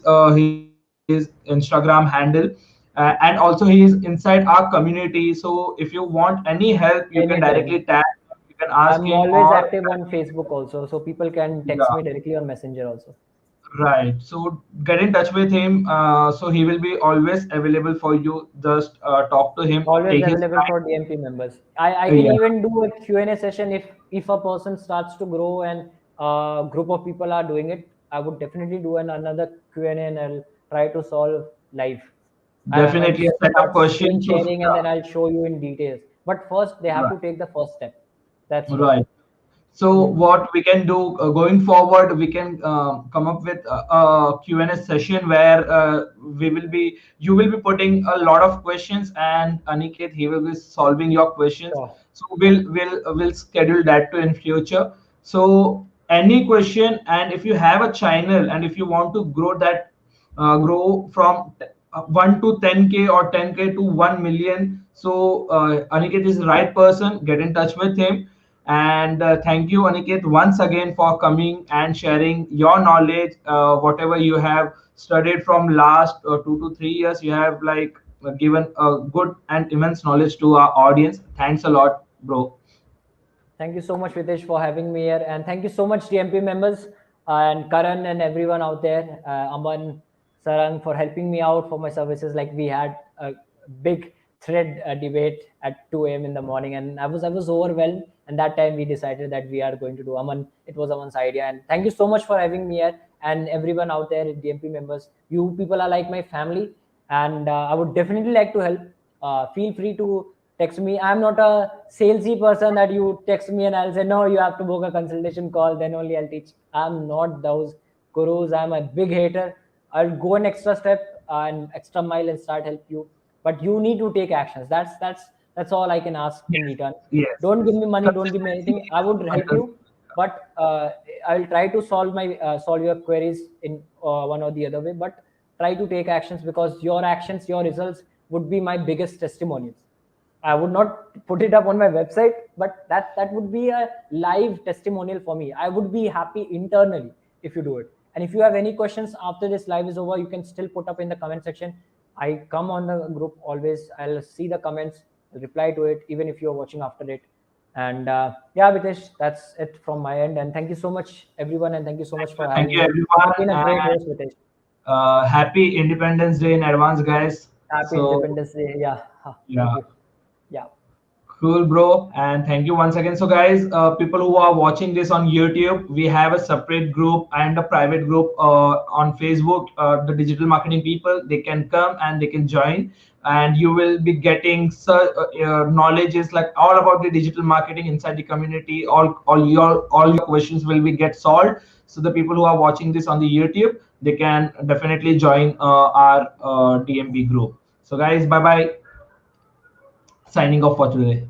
his Instagram handle, and also he is inside our community. So if you want any help, you can directly Anytime. tag, you can ask I'm him, always or active on Facebook also, so people can text yeah. me directly on Messenger also. Right. So get in touch with him. So he will be always available for you. Just talk to him. Always Take his available time. for DMP members. I can Yeah. even do a Q&A session if a person starts to grow and a group of people are doing it. I would definitely do another Q&A, and I'll try to solve live. I'll Definitely a set of start screen questions. So, sharing and then I'll show you in details. But first, they have right. to take the first step. That's what. Right. So Hmm. what we can do going forward, we can come up with a Q&A session where you will be putting a lot of questions, and Aniket, he will be solving your questions. Sure. So we'll schedule that to in future. So any question, and if you have a channel, and if you want to grow that, grow from 1 to 10K, or 10K to 1 million. So Aniket is the right person. Get in touch with him. And thank you, Aniket, once again for coming and sharing your knowledge. Whatever you have studied from last 2 to 3 years, you have like given a good and immense knowledge to our audience. Thanks a lot, bro. Thank you so much, Vitesh, for having me here. And thank you so much, TMP members, and Karan and everyone out there, Aman, Sarang, for helping me out for my services. Like, we had a big thread debate at 2 a.m. in the morning, and I was overwhelmed. And that time we decided that we are going to do Aman. It was Aman's idea. And thank you so much for having me here. And everyone out there, DMP members, you people are like my family. And I would definitely like to help. Feel free to text me. I'm not a salesy person that you text me and I'll say, no, you have to book a consultation call, then only I'll teach. I'm not those gurus. I'm a big hater. I'll go an extra step and extra mile and start help you. But you need to take actions. That's all I can ask in Yes. return. Yes. Don't give me money, don't give me Consistency anything. I is would help vital. you, but I will try to solve your queries in one or the other way. But try to take actions, because your actions, your results would be my biggest testimonials. I would not put it up on my website, but that would be a live testimonial for me. I would be happy internally if you do it. And if you have any questions after this live is over, you can still put up in the comment section. I come on the group always. I'll see the comments, I'll reply to it, even if you're watching after it. And yeah, Vitesh, that's it from my end. And thank you so much, everyone, and thank you so much for Thank having you, me. You have everyone, been a great and host, Vitesh. happy Independence Day in advance, guys. Happy So Independence Day. Yeah, thank yeah. you. Yeah. Cool, bro. And thank you once again. So, guys, people who are watching this on YouTube, we have a separate group and a private group on Facebook. The digital marketing people, they can come and they can join. and you will be getting knowledge is like all about the digital marketing inside the community. All your questions will be get solved. So the people who are watching this on the YouTube, they can definitely join our DMP group. So guys, bye bye, signing off for today.